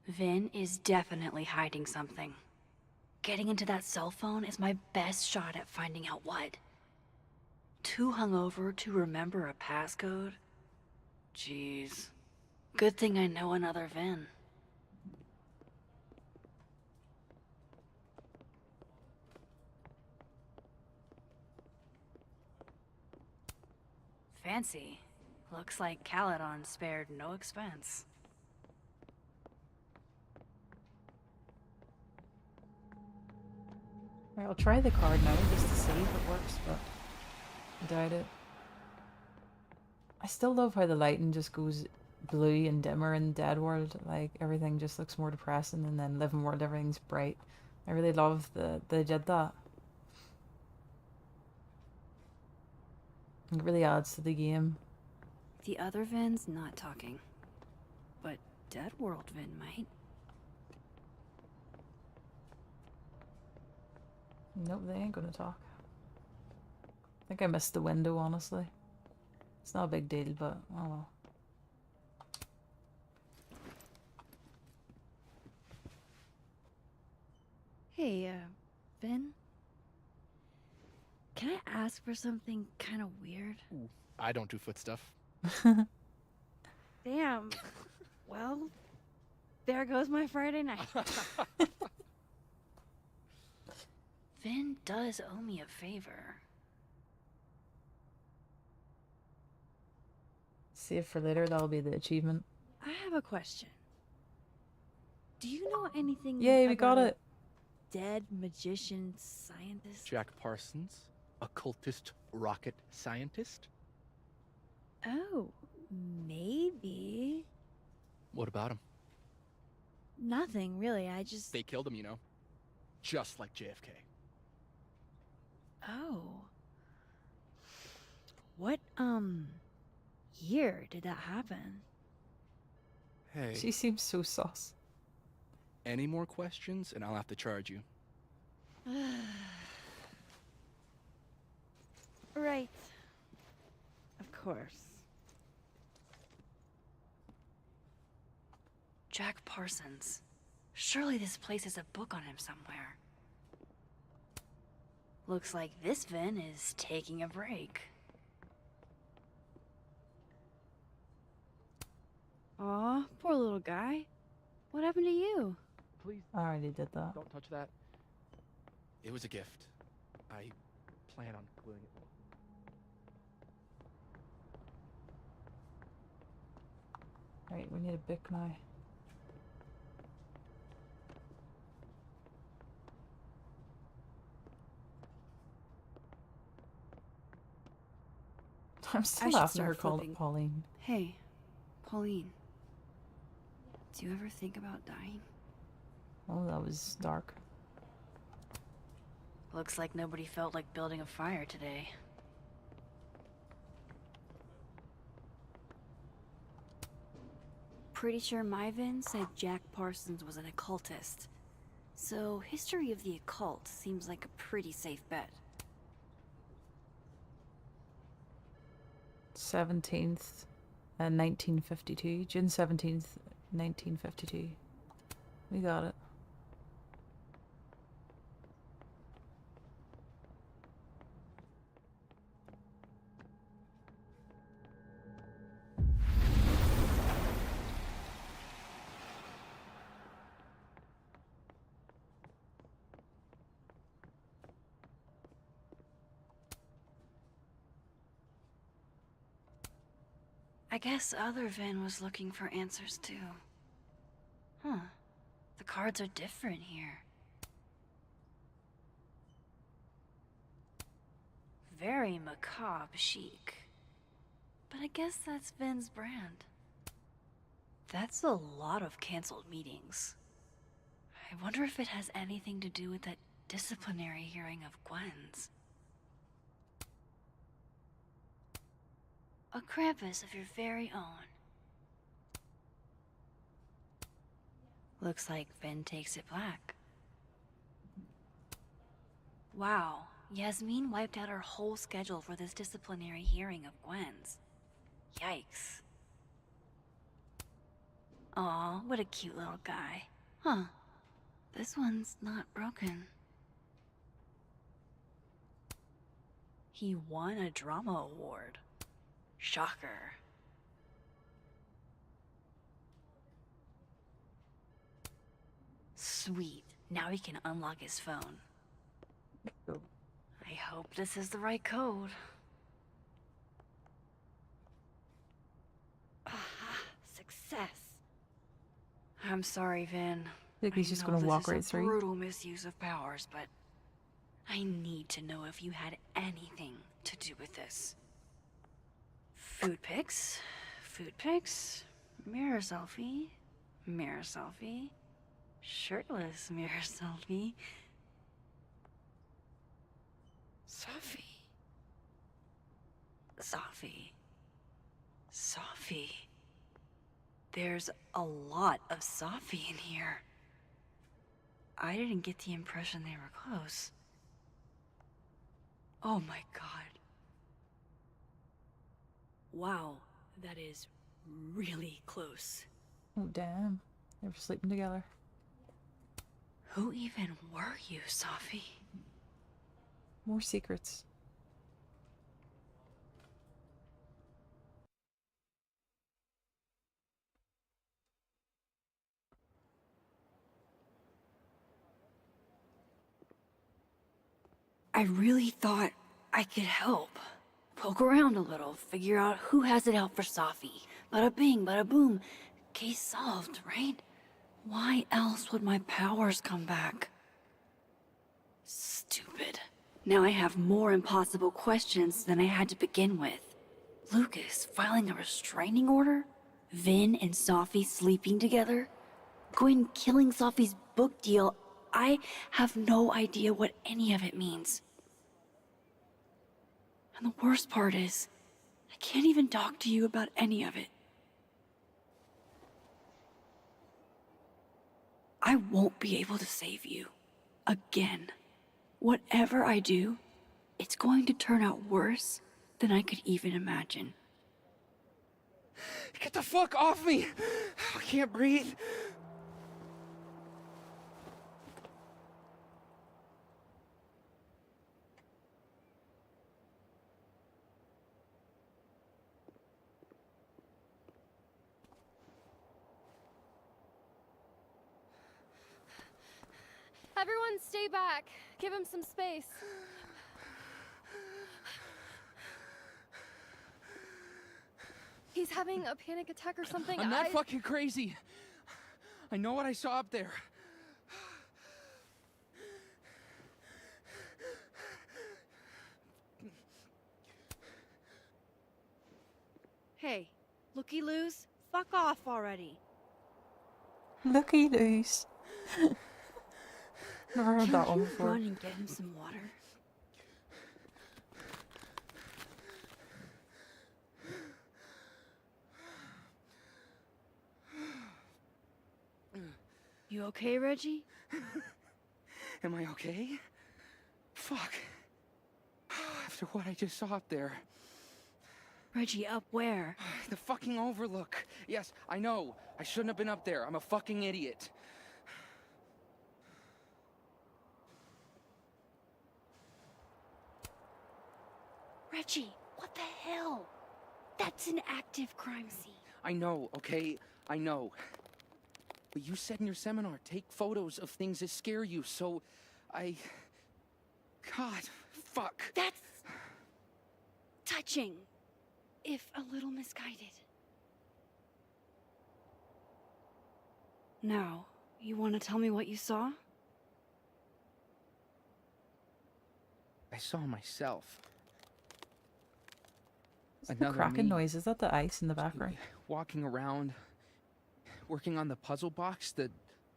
Vin is definitely hiding something. Getting into that cell phone is my best shot at finding out what. Too hungover to remember a passcode? Jeez. Good thing I know another Vin. Fancy. Looks like Caledon spared no expense. Right, I'll try the card now just to see if it works, but I doubt it. I still love how the lighting just goes blue and dimmer in Dead World. Like, everything just looks more depressing, and then Living World, everything's bright. I really love that they did that. It really adds to the game. The other Vin's not talking. But Dead World Vin might. Nope, they ain't gonna talk. I think I missed the window, honestly. It's not a big deal, but oh well. Hey, Vin? Can I ask for something kind of weird? Ooh, I don't do foot stuff. Damn. Well, there goes my Friday night. Vin does owe me a favor. Save for later, that'll be the achievement. I have a question. Do you know anything Yay, we got about it. a dead magician scientist? Jack Parsons, occultist rocket scientist? Oh, maybe. What about him? Nothing, really. I just... They killed him, you know. Just like JFK. Oh. What, year did that happen? Hey. She seems so sus. Any more questions, and I'll have to charge you. Right. Of course. Jack Parsons. Surely this place has a book on him somewhere. Looks like this Vin is taking a break. Aw, poor little guy. What happened to you? Please. I already did that. Don't touch that. It was a gift. I plan on gluing it. Alright, we need a book now. I'm still laughing at her calling it Pauline. Hey, Pauline. Do you ever think about dying? Oh, that was dark. Looks like nobody felt like building a fire today. Pretty sure my Vin said Jack Parsons was an occultist. So, history of the occult seems like a pretty safe bet. 17th, 1952. June 17th, 1952. We got it. I guess other Vin was looking for answers too. Huh. The cards are different here. Very macabre chic. But I guess that's Vin's brand. That's a lot of canceled meetings. I wonder if it has anything to do with that disciplinary hearing of Gwen's. A Krampus of your very own. Looks like Vin takes it black. Wow, Yasmin wiped out her whole schedule for this disciplinary hearing of Gwen's. Yikes. Aw, what a cute little guy. Huh. This one's not broken. He won a drama award. Shocker. Sweet. Now he can unlock his phone. I hope this is the right code. Aha, success. I'm sorry, Vin. I think he's just gonna walk right This is a through. brutal misuse of powers, but I need to know if you had anything to do with this. Food pics, mirror selfie, shirtless mirror selfie. Safi. There's a lot of Safi in here. I didn't get the impression they were close. Oh my god. Wow, that is really close. Oh, damn. They were sleeping together. Who even were you, Safi? More secrets. I really thought I could help. Poke around a little, figure out who has it out for Safi. Bada bing, bada boom. Case solved, right? Why else would my powers come back? Stupid. Now I have more impossible questions than I had to begin with. Lucas filing a restraining order? Vin and Safi sleeping together? Gwen killing Safi's book deal? I have no idea what any of it means. And the worst part is, I can't even talk to you about any of it. I won't be able to save you. Again. Whatever I do, it's going to turn out worse than I could even imagine. Get the fuck off me! I can't breathe. Everyone stay back. Give him some space. He's having a panic attack or something. I'm not fucking crazy. I know what I saw up there. Hey, looky-loos, fuck off already. Looky-loos. Never heard that one before. Run and get him some water. You okay, Reggie? Am I okay? Fuck. After what I just saw up there. Reggie, up where? The fucking overlook. Yes, I know. I shouldn't have been up there. I'm a fucking idiot. Reggie, what the hell? That's an active crime scene. I know, okay? I know. But you said in your seminar, take photos of things that scare you, so I... God, fuck. That's... touching. If a little misguided. Now, you want to tell me what you saw? I saw myself. Is the cracking noise? Is that the ice in the background? Walking around, working on the puzzle box, the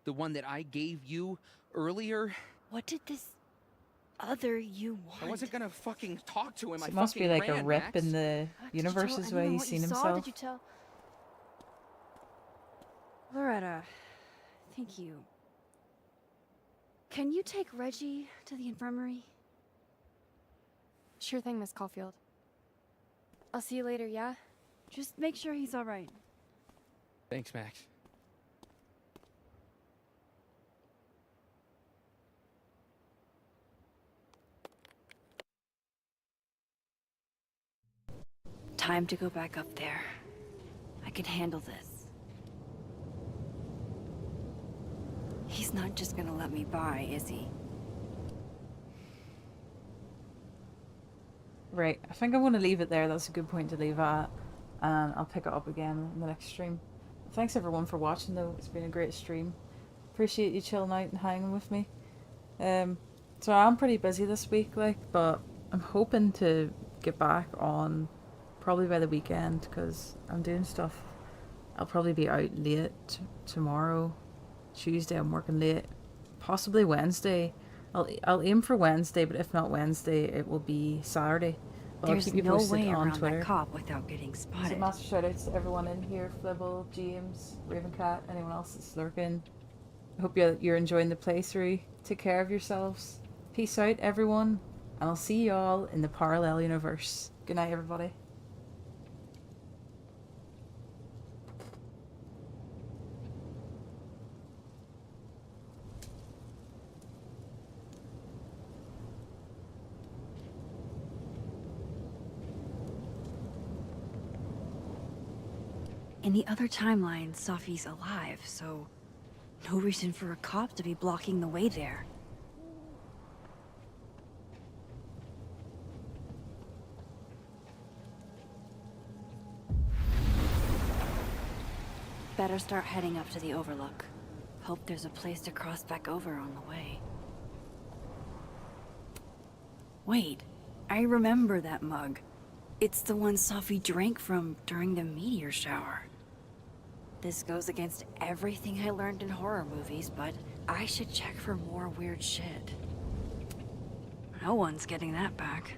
one that I gave you earlier. What did this other you want? I wasn't gonna fucking talk to him. So I it must be like ran, a rip Max. in the universe's way he's seen himself. Did you tell? Loretta, thank you. Can you take Reggie to the infirmary? Sure thing, Miss Caulfield. I'll see you later, yeah? Just make sure he's all right. Thanks, Max. Time to go back up there. I can handle this. He's not just gonna let me by, is he? Right, I think I'm going to leave it there. That's a good point to leave at. And I'll pick it up again in the next stream. Thanks everyone for watching though. It's been a great stream. Appreciate you chilling out and hanging with me. So I'm pretty busy this week, like, but I'm hoping to get back on probably by the weekend because I'm doing stuff. I'll probably be out late tomorrow. Tuesday I'm working late. Possibly Wednesday. I'll aim for Wednesday, but if not Wednesday, it will be Saturday. But There's I'll keep you no posted way on around Twitter. that cop without getting So spotted. massive shout outs to everyone in here, Flibble, James, Ravencat, anyone else that's lurking. I hope you're enjoying the playthrough. Take care of yourselves. Peace out, everyone. And I'll see you all in the parallel universe. Good night, everybody. In the other timeline, Safi's alive, so no reason for a cop to be blocking the way there. Better start heading up to the Overlook. Hope there's a place to cross back over on the way. Wait, I remember that mug. It's the one Sophie drank from during the meteor shower. This goes against everything I learned in horror movies, but I should check for more weird shit. No one's getting that back.